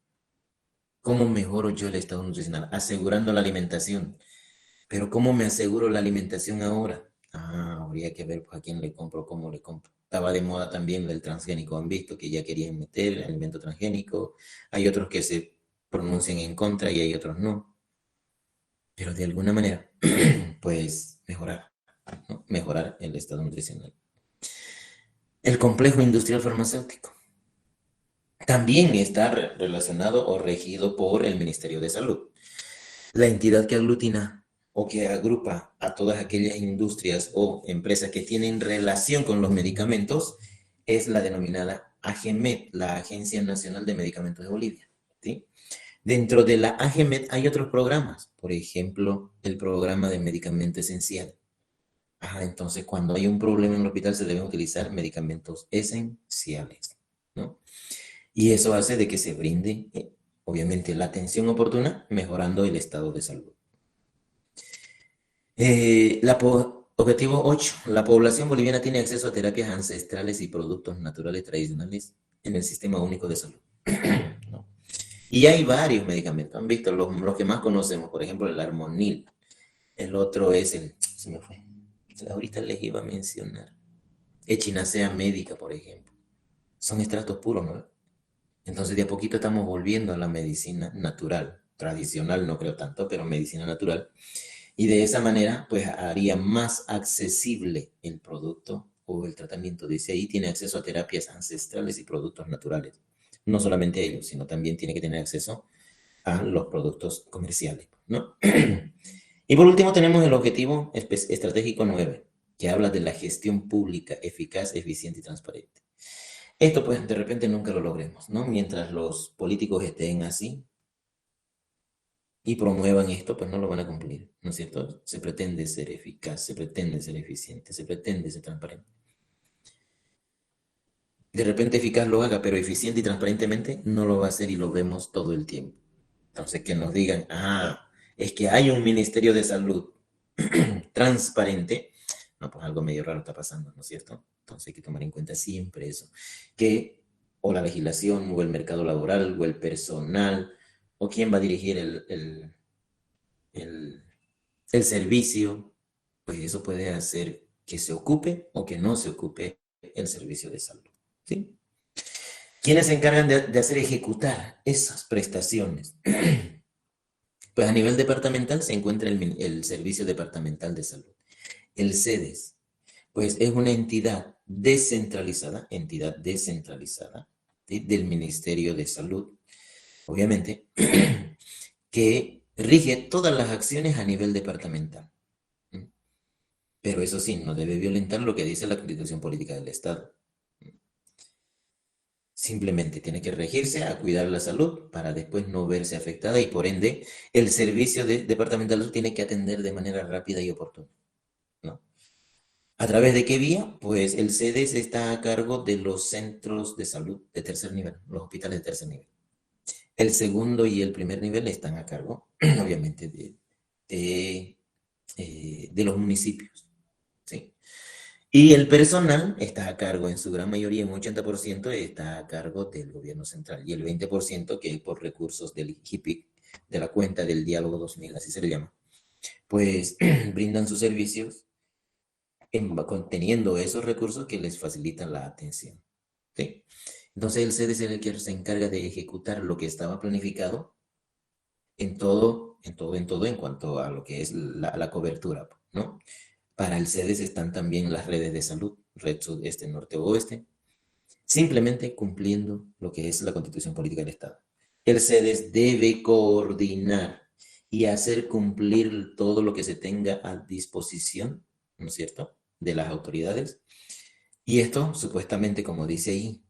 ¿Cómo mejoro yo el estado nutricional? Asegurando la alimentación. Pero ¿cómo me aseguro la alimentación ahora? Habría que ver pues, a quién le compro, cómo le compro. Estaba de moda también el transgénico. Han visto que ya querían meter el alimento transgénico. Hay otros que se pronuncian en contra y hay otros no. Pero de alguna manera, pues mejorar, ¿no? Mejorar el estado nutricional. El complejo industrial farmacéutico también está relacionado o regido por el Ministerio de Salud. La entidad que aglutina o que agrupa a todas aquellas industrias o empresas que tienen relación con los medicamentos es la denominada AGMED, la Agencia Nacional de Medicamentos de Bolivia, ¿sí? Dentro de la AGMED hay otros programas, por ejemplo, el programa de medicamento esencial. Entonces, cuando hay un problema en el hospital se deben utilizar medicamentos esenciales, ¿no? Y eso hace de que se brinde, obviamente, la atención oportuna, mejorando el estado de salud. Objetivo 8. La población boliviana tiene acceso a terapias ancestrales y productos naturales tradicionales en el Sistema Único de Salud. ¿No? Y hay varios medicamentos. Han visto los que más conocemos, por ejemplo, el Armonil. El otro es se me fue. Ahorita les iba a mencionar. Echinacea médica, por ejemplo. Son extractos puros, ¿no? Entonces, de a poquito estamos volviendo a la medicina natural. Tradicional, no creo tanto, pero medicina natural. Y de esa manera, pues haría más accesible el producto o el tratamiento. Dice ahí, tiene acceso a terapias ancestrales y productos naturales. No solamente ellos, sino también tiene que tener acceso a los productos comerciales, ¿no? Y por último tenemos el objetivo estratégico 9, que habla de la gestión pública eficaz, eficiente y transparente. Esto pues de repente nunca lo logremos, ¿no? Mientras los políticos estén así y promuevan esto, pues no lo van a cumplir, ¿no es cierto? Se pretende ser eficaz, se pretende ser eficiente, se pretende ser transparente. De repente eficaz lo haga, pero eficiente y transparentemente no lo va a hacer y lo vemos todo el tiempo. Entonces que nos digan, es que hay un Ministerio de Salud transparente, no, pues algo medio raro está pasando, ¿no es cierto? Entonces hay que tomar en cuenta siempre eso, que o la legislación, o el mercado laboral, o el personal, o quién va a dirigir el servicio, pues eso puede hacer que se ocupe o que no se ocupe el servicio de salud, ¿sí? ¿Quiénes se encargan de hacer ejecutar esas prestaciones? Pues a nivel departamental se encuentra el Servicio Departamental de Salud. El CEDES, pues es una entidad descentralizada, ¿sí? Del Ministerio de Salud, obviamente, que rige todas las acciones a nivel departamental. Pero eso sí, no debe violentar lo que dice la Constitución Política del Estado. Simplemente tiene que regirse a cuidar la salud para después no verse afectada y por ende el servicio departamental de salud tiene que atender de manera rápida y oportuna, ¿no? ¿A través de qué vía? Pues el CEDES está a cargo de los centros de salud de tercer nivel, los hospitales de tercer nivel. El segundo y el primer nivel están a cargo, obviamente, de los municipios, ¿sí? Y el personal está a cargo, en su gran mayoría, un 80% está a cargo del gobierno central y el 20% que por recursos del HIPIC, de la cuenta del Diálogo 2000, así se le llama, pues brindan sus servicios conteniendo esos recursos que les facilitan la atención, ¿sí? Entonces el CEDES es el que se encarga de ejecutar lo que estaba planificado en cuanto a lo que es la cobertura, ¿no? Para el CEDES están también las redes de salud, red sudeste, norte o oeste, simplemente cumpliendo lo que es la Constitución Política del Estado. El CEDES debe coordinar y hacer cumplir todo lo que se tenga a disposición, ¿no es cierto?, de las autoridades. Y esto, supuestamente, como dice ahí,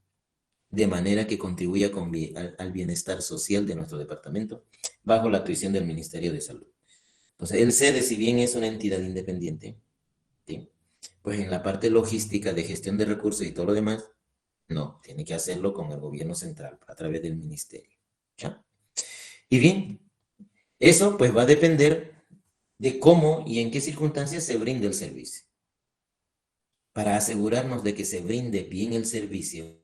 de manera que contribuya al bienestar social de nuestro departamento, bajo la tuición del Ministerio de Salud. Entonces, el CEDES, si bien es una entidad independiente, ¿sí?, pues en la parte logística de gestión de recursos y todo lo demás, no, tiene que hacerlo con el gobierno central, a través del ministerio. ¿Ya? Y bien, eso pues va a depender de cómo y en qué circunstancias se brinde el servicio. Para asegurarnos de que se brinde bien el servicio,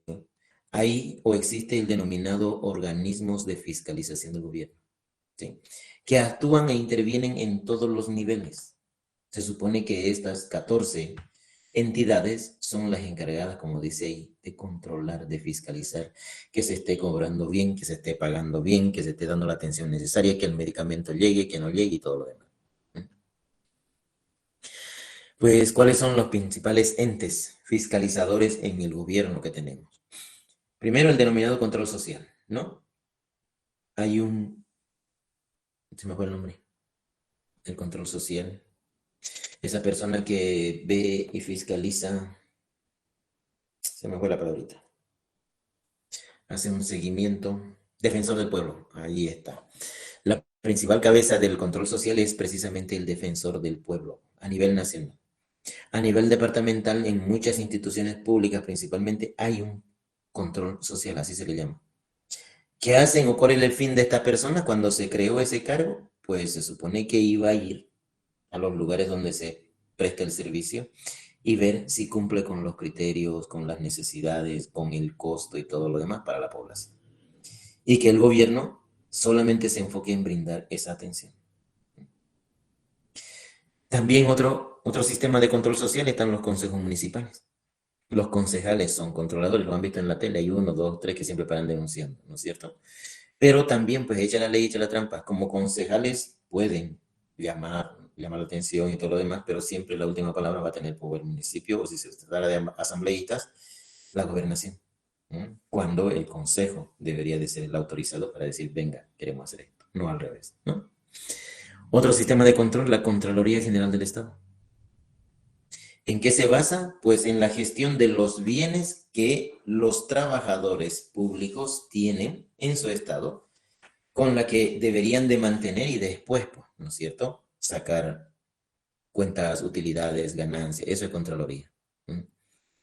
hay o existe el denominado organismos de fiscalización del gobierno, ¿sí?, que actúan e intervienen en todos los niveles. Se supone que estas 14 entidades son las encargadas, como dice ahí, de controlar, de fiscalizar, que se esté cobrando bien, que se esté pagando bien, que se esté dando la atención necesaria, que el medicamento llegue, que no llegue y todo lo demás. Pues, ¿cuáles son los principales entes fiscalizadores en el gobierno que tenemos? Primero, el denominado control social, ¿no? Hay se me fue el nombre, el control social. Esa persona que ve y fiscaliza, se me fue la palabrita, hace un seguimiento, defensor del pueblo, ahí está. La principal cabeza del control social es precisamente el defensor del pueblo a nivel nacional. A nivel departamental, en muchas instituciones públicas principalmente, hay un control social, así se le llama. ¿Qué hacen o cuál es el fin de esta persona cuando se creó ese cargo? Pues se supone que iba a ir a los lugares donde se presta el servicio y ver si cumple con los criterios, con las necesidades, con el costo y todo lo demás para la población. Y que el gobierno solamente se enfoque en brindar esa atención. También otro sistema de control social están los consejos municipales. Los concejales son controladores, lo han visto en la tele, hay 1, 2, 3 que siempre paran denunciando, ¿no es cierto? Pero también, pues, echa la ley, echa la trampa. Como concejales pueden llamar la atención y todo lo demás, pero siempre la última palabra va a tener por el municipio, o si se trata de asambleístas, la gobernación. Cuando el consejo debería de ser el autorizado para decir, venga, queremos hacer esto, no al revés, ¿no? Otro sistema de control, la Contraloría General del Estado. ¿En qué se basa? Pues en la gestión de los bienes que los trabajadores públicos tienen en su estado, con la que deberían de mantener y después, pues, ¿no es cierto?, sacar cuentas, utilidades, ganancias. Eso es Contraloría.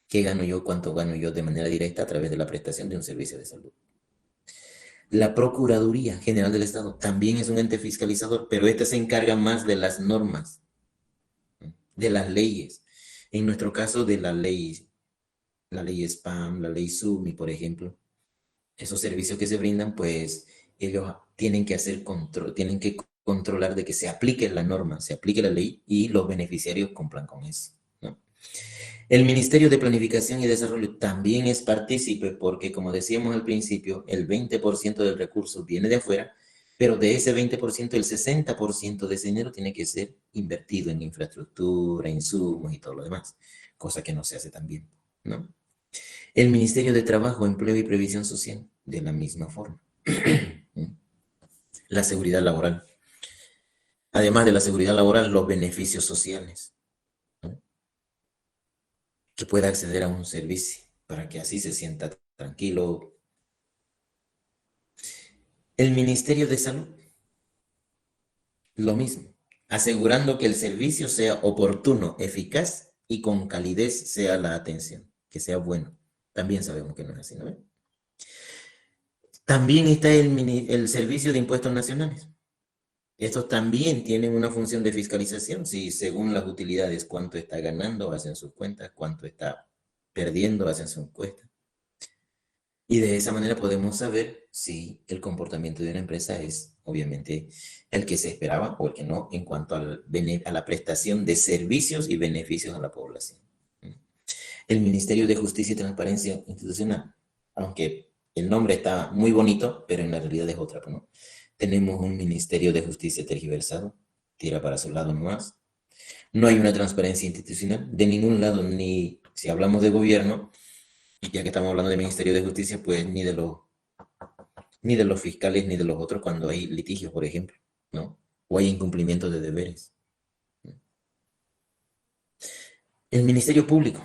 ¿Qué gano yo? ¿Cuánto gano yo de manera directa a través de la prestación de un servicio de salud? La Procuraduría General del Estado también es un ente fiscalizador, pero este se encarga más de las normas, de las leyes. En nuestro caso, de la ley SPAM, la ley SUMI, por ejemplo. Esos servicios que se brindan, pues ellos tienen que hacer control, tienen que controlar de que se aplique la norma, se aplique la ley y los beneficiarios cumplan con eso, ¿no? El Ministerio de Planificación y Desarrollo también es partícipe porque, como decíamos al principio, el 20% del recurso viene de afuera, pero de ese 20%, el 60% de ese dinero tiene que ser invertido en infraestructura, insumos y todo lo demás, cosa que no se hace tan bien, ¿no? El Ministerio de Trabajo, Empleo y Previsión Social, de la misma forma. La seguridad laboral. Además de la seguridad laboral, los beneficios sociales, ¿no?, que pueda acceder a un servicio para que así se sienta tranquilo. El Ministerio de Salud, lo mismo, asegurando que el servicio sea oportuno, eficaz y con calidez sea la atención, que sea bueno. También sabemos que no es así, ¿no? También está el Servicio de Impuestos Nacionales. Estos también tienen una función de fiscalización. Si según las utilidades, cuánto está ganando, hacen sus cuentas, cuánto está perdiendo, hacen sus encuestas. Y de esa manera podemos saber si el comportamiento de una empresa es, obviamente, el que se esperaba o el que no, en cuanto a la prestación de servicios y beneficios a la población. El Ministerio de Justicia y Transparencia Institucional, aunque el nombre está muy bonito, pero en la realidad es otra, ¿no? Tenemos un Ministerio de Justicia tergiversado, tira para su lado nomás. No hay una transparencia institucional de ningún lado, ni si hablamos de gobierno, y ya que estamos hablando del Ministerio de Justicia, pues ni de los ni de los fiscales, ni de los otros cuando hay litigios, por ejemplo, ¿no? O hay incumplimiento de deberes. El Ministerio Público,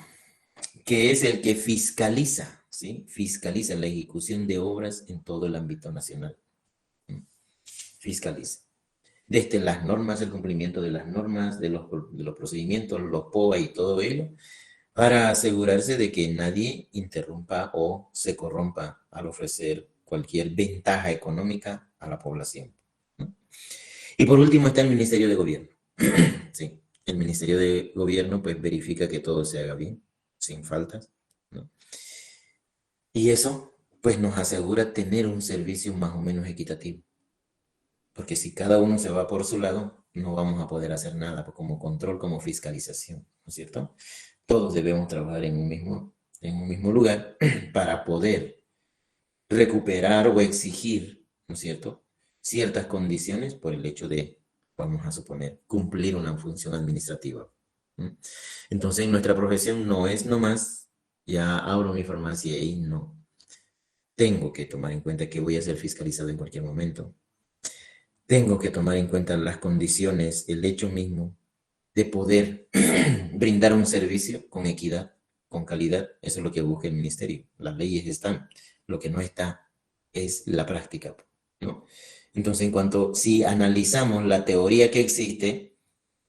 que es el que fiscaliza, ¿sí? Fiscaliza la ejecución de obras en todo el ámbito nacional. Fiscaliza. Desde las normas, el cumplimiento de las normas, de los procedimientos, los POA y todo ello, para asegurarse de que nadie interrumpa o se corrompa al ofrecer cualquier ventaja económica a la población, ¿no? Y por último está el Ministerio de Gobierno. Sí, el Ministerio de Gobierno pues verifica que todo se haga bien, sin faltas, ¿no? Y eso pues nos asegura tener un servicio más o menos equitativo. Porque si cada uno se va por su lado, no vamos a poder hacer nada como control, como fiscalización, ¿no es cierto? Todos debemos trabajar en un mismo lugar para poder recuperar o exigir, ¿no es cierto?, ciertas condiciones por el hecho de, vamos a suponer, cumplir una función administrativa. Entonces, en nuestra profesión no es nomás, ya abro mi farmacia y no. Tengo que tomar en cuenta que voy a ser fiscalizado en cualquier momento. Tengo que tomar en cuenta las condiciones, el hecho mismo de poder brindar un servicio con equidad, con calidad. Eso es lo que busca el ministerio. Las leyes están. Lo que no está es la práctica, ¿no? Entonces, si analizamos la teoría que existe,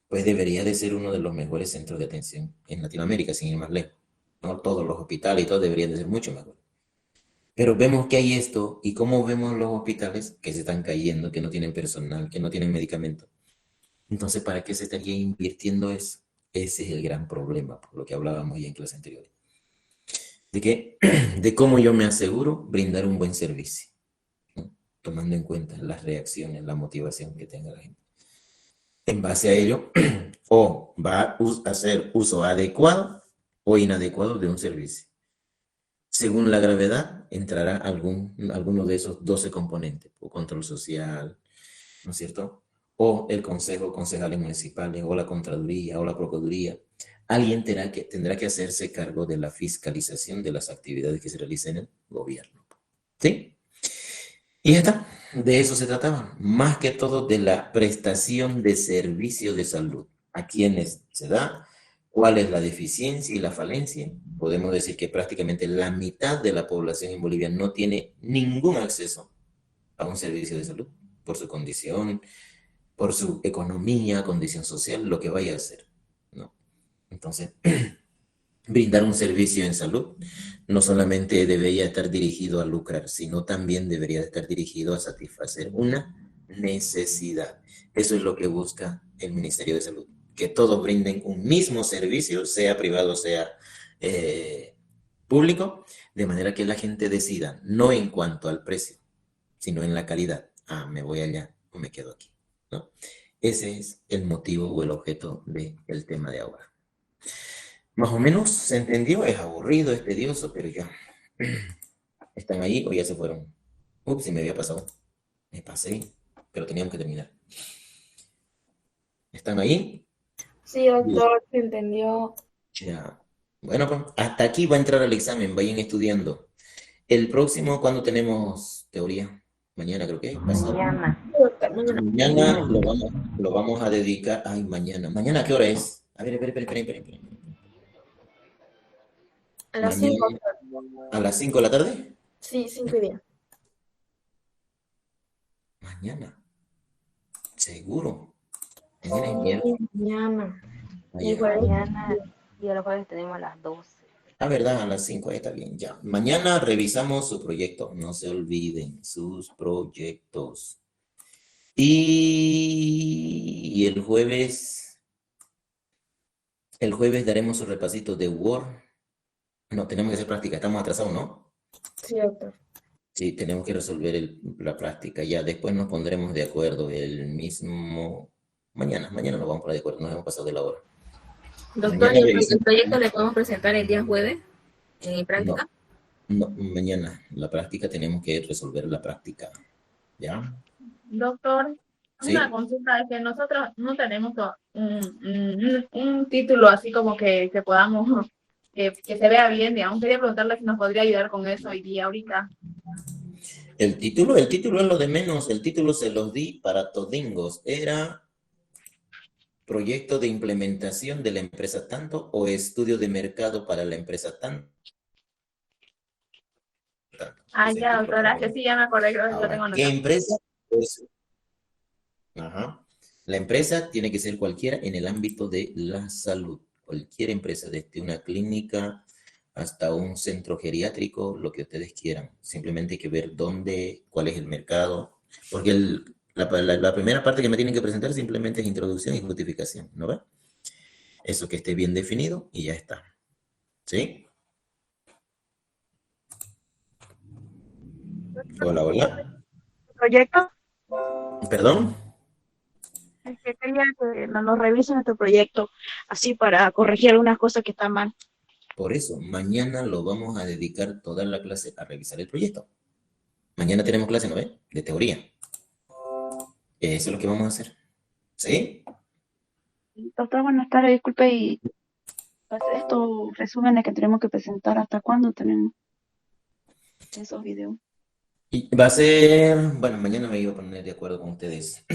pues debería de ser uno de los mejores centros de atención en Latinoamérica, sin ir más lejos, ¿no? Todos los hospitales y todo deberían de ser mucho mejor. Pero vemos que hay esto, y cómo vemos los hospitales que se están cayendo, que no tienen personal, que no tienen medicamentos. Entonces, ¿para qué se estaría invirtiendo eso? Ese es el gran problema, por lo que hablábamos ya en clase anterior. De cómo yo me aseguro brindar un buen servicio, ¿no? Tomando en cuenta las reacciones, la motivación que tenga la gente. En base a ello, o va a hacer uso adecuado o inadecuado de un servicio. Según la gravedad, entrará alguno de esos 12 componentes, o control social, ¿no es cierto?, o el consejo, concejales municipales, o la contraloría, o la procuraduría. Alguien tendrá que hacerse cargo de la fiscalización de las actividades que se realicen en el gobierno. ¿Sí? Y ya está. De eso se trataba. Más que todo de la prestación de servicios de salud. ¿A quiénes se da? ¿Cuál es la deficiencia y la falencia? Podemos decir que prácticamente la mitad de la población en Bolivia no tiene ningún acceso a un servicio de salud por su condición, por su economía, condición social, lo que vaya a hacer, ¿no? Entonces, brindar un servicio en salud no solamente debería estar dirigido a lucrar, sino también debería estar dirigido a satisfacer una necesidad. Eso es lo que busca el Ministerio de Salud, que todos brinden un mismo servicio, sea privado, sea público, de manera que la gente decida, no en cuanto al precio, sino en la calidad. Ah, me voy allá o me quedo aquí, ¿no? Ese es el motivo o el objeto del tema de ahora. Más o menos se entendió, es aburrido, es tedioso, pero ya. ¿Están ahí o ya se fueron? Ups, se me había pasado. Me pasé, pero teníamos que terminar. ¿Están ahí? Sí, doctor, se entendió. Ya. Bueno, pues hasta aquí va a entrar el examen, vayan estudiando. El próximo, ¿cuándo tenemos teoría? Mañana creo que, pasado. Mañana lo vamos a dedicar. Ay, mañana. ¿Mañana qué hora es? A ver, espera. A las Mañana, 5. ¿a las 5 de la tarde? Sí, 5:10. Mañana. ¿Seguro? Mañana es miércoles. Mañana. Ayer. Mañana y el jueves tenemos a las 12. Ah, ¿verdad? A las 5 está bien, ya. Mañana revisamos su proyecto. No se olviden sus proyectos. Y el jueves daremos su repasito de Word. No, tenemos que hacer práctica. Estamos atrasados, ¿no? Sí, doctor. Sí, tenemos que resolver la práctica. Ya después nos pondremos de acuerdo el mismo... Mañana nos vamos a poner de acuerdo. Nos hemos pasado de la hora. Doctor, Mañana ¿y el revisamos. proyecto le podemos presentar el día jueves en práctica? No, mañana la práctica tenemos que resolver la práctica. ¿Ya? Doctor, ¿Sí? una consulta es que nosotros no tenemos un título así como que podamos, que se vea bien, digamos. Quería preguntarle si nos podría ayudar con eso hoy día, ahorita. El título es lo de menos. El título se los di para todingos. Era proyecto de implementación de la empresa tanto o estudio de mercado para la empresa tanto. Ah, Ese ya, tipo doctora, que también. sí, ya me acordé, creo que lo Ahora, tengo ¿qué anotado. empresa? Pues, ajá. La empresa tiene que ser cualquiera en el ámbito de la salud. Cualquier empresa, desde una clínica hasta un centro geriátrico, lo que ustedes quieran. Simplemente hay que ver dónde, cuál es el mercado. Porque la primera parte que me tienen que presentar simplemente es introducción y justificación, ¿no ve? Eso que esté bien definido y ya está. ¿Sí? Hola, hola. ¿Proyecto? ¿Perdón? Es que quería que nos revisen nuestro proyecto, así para corregir algunas cosas que están mal. Por eso, mañana lo vamos a dedicar toda la clase a revisar el proyecto. Mañana tenemos clase, ¿no ve? De teoría. Eso es lo que vamos a hacer. ¿Sí? Doctor, buenas tardes, disculpe, y pues, estos resúmenes que tenemos que presentar, ¿hasta cuándo tenemos esos videos? Y va a ser, bueno, mañana me iba a poner de acuerdo con ustedes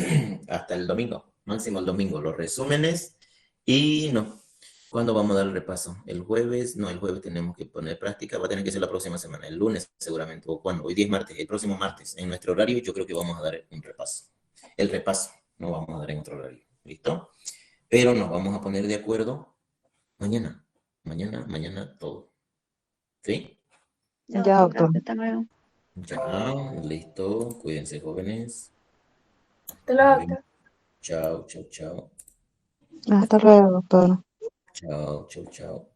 hasta el domingo, máximo el domingo, los resúmenes y no. ¿Cuándo vamos a dar el repaso? ¿El jueves? No, el jueves tenemos que poner práctica, va a tener que ser la próxima semana, el lunes seguramente, o cuando, hoy día es martes, el próximo martes, en nuestro horario yo creo que vamos a dar un repaso. El repaso, no vamos a dar en otro horario, ¿listo? Pero nos vamos a poner de acuerdo mañana, mañana todo, ¿sí? Ya, Ya, doctor, doctor. gracias, hasta luego. Ya, listo, cuídense jóvenes. Hasta Nos luego, vemos. Chao, chao, chao. Hasta luego, doctor. Chao, chao, chao.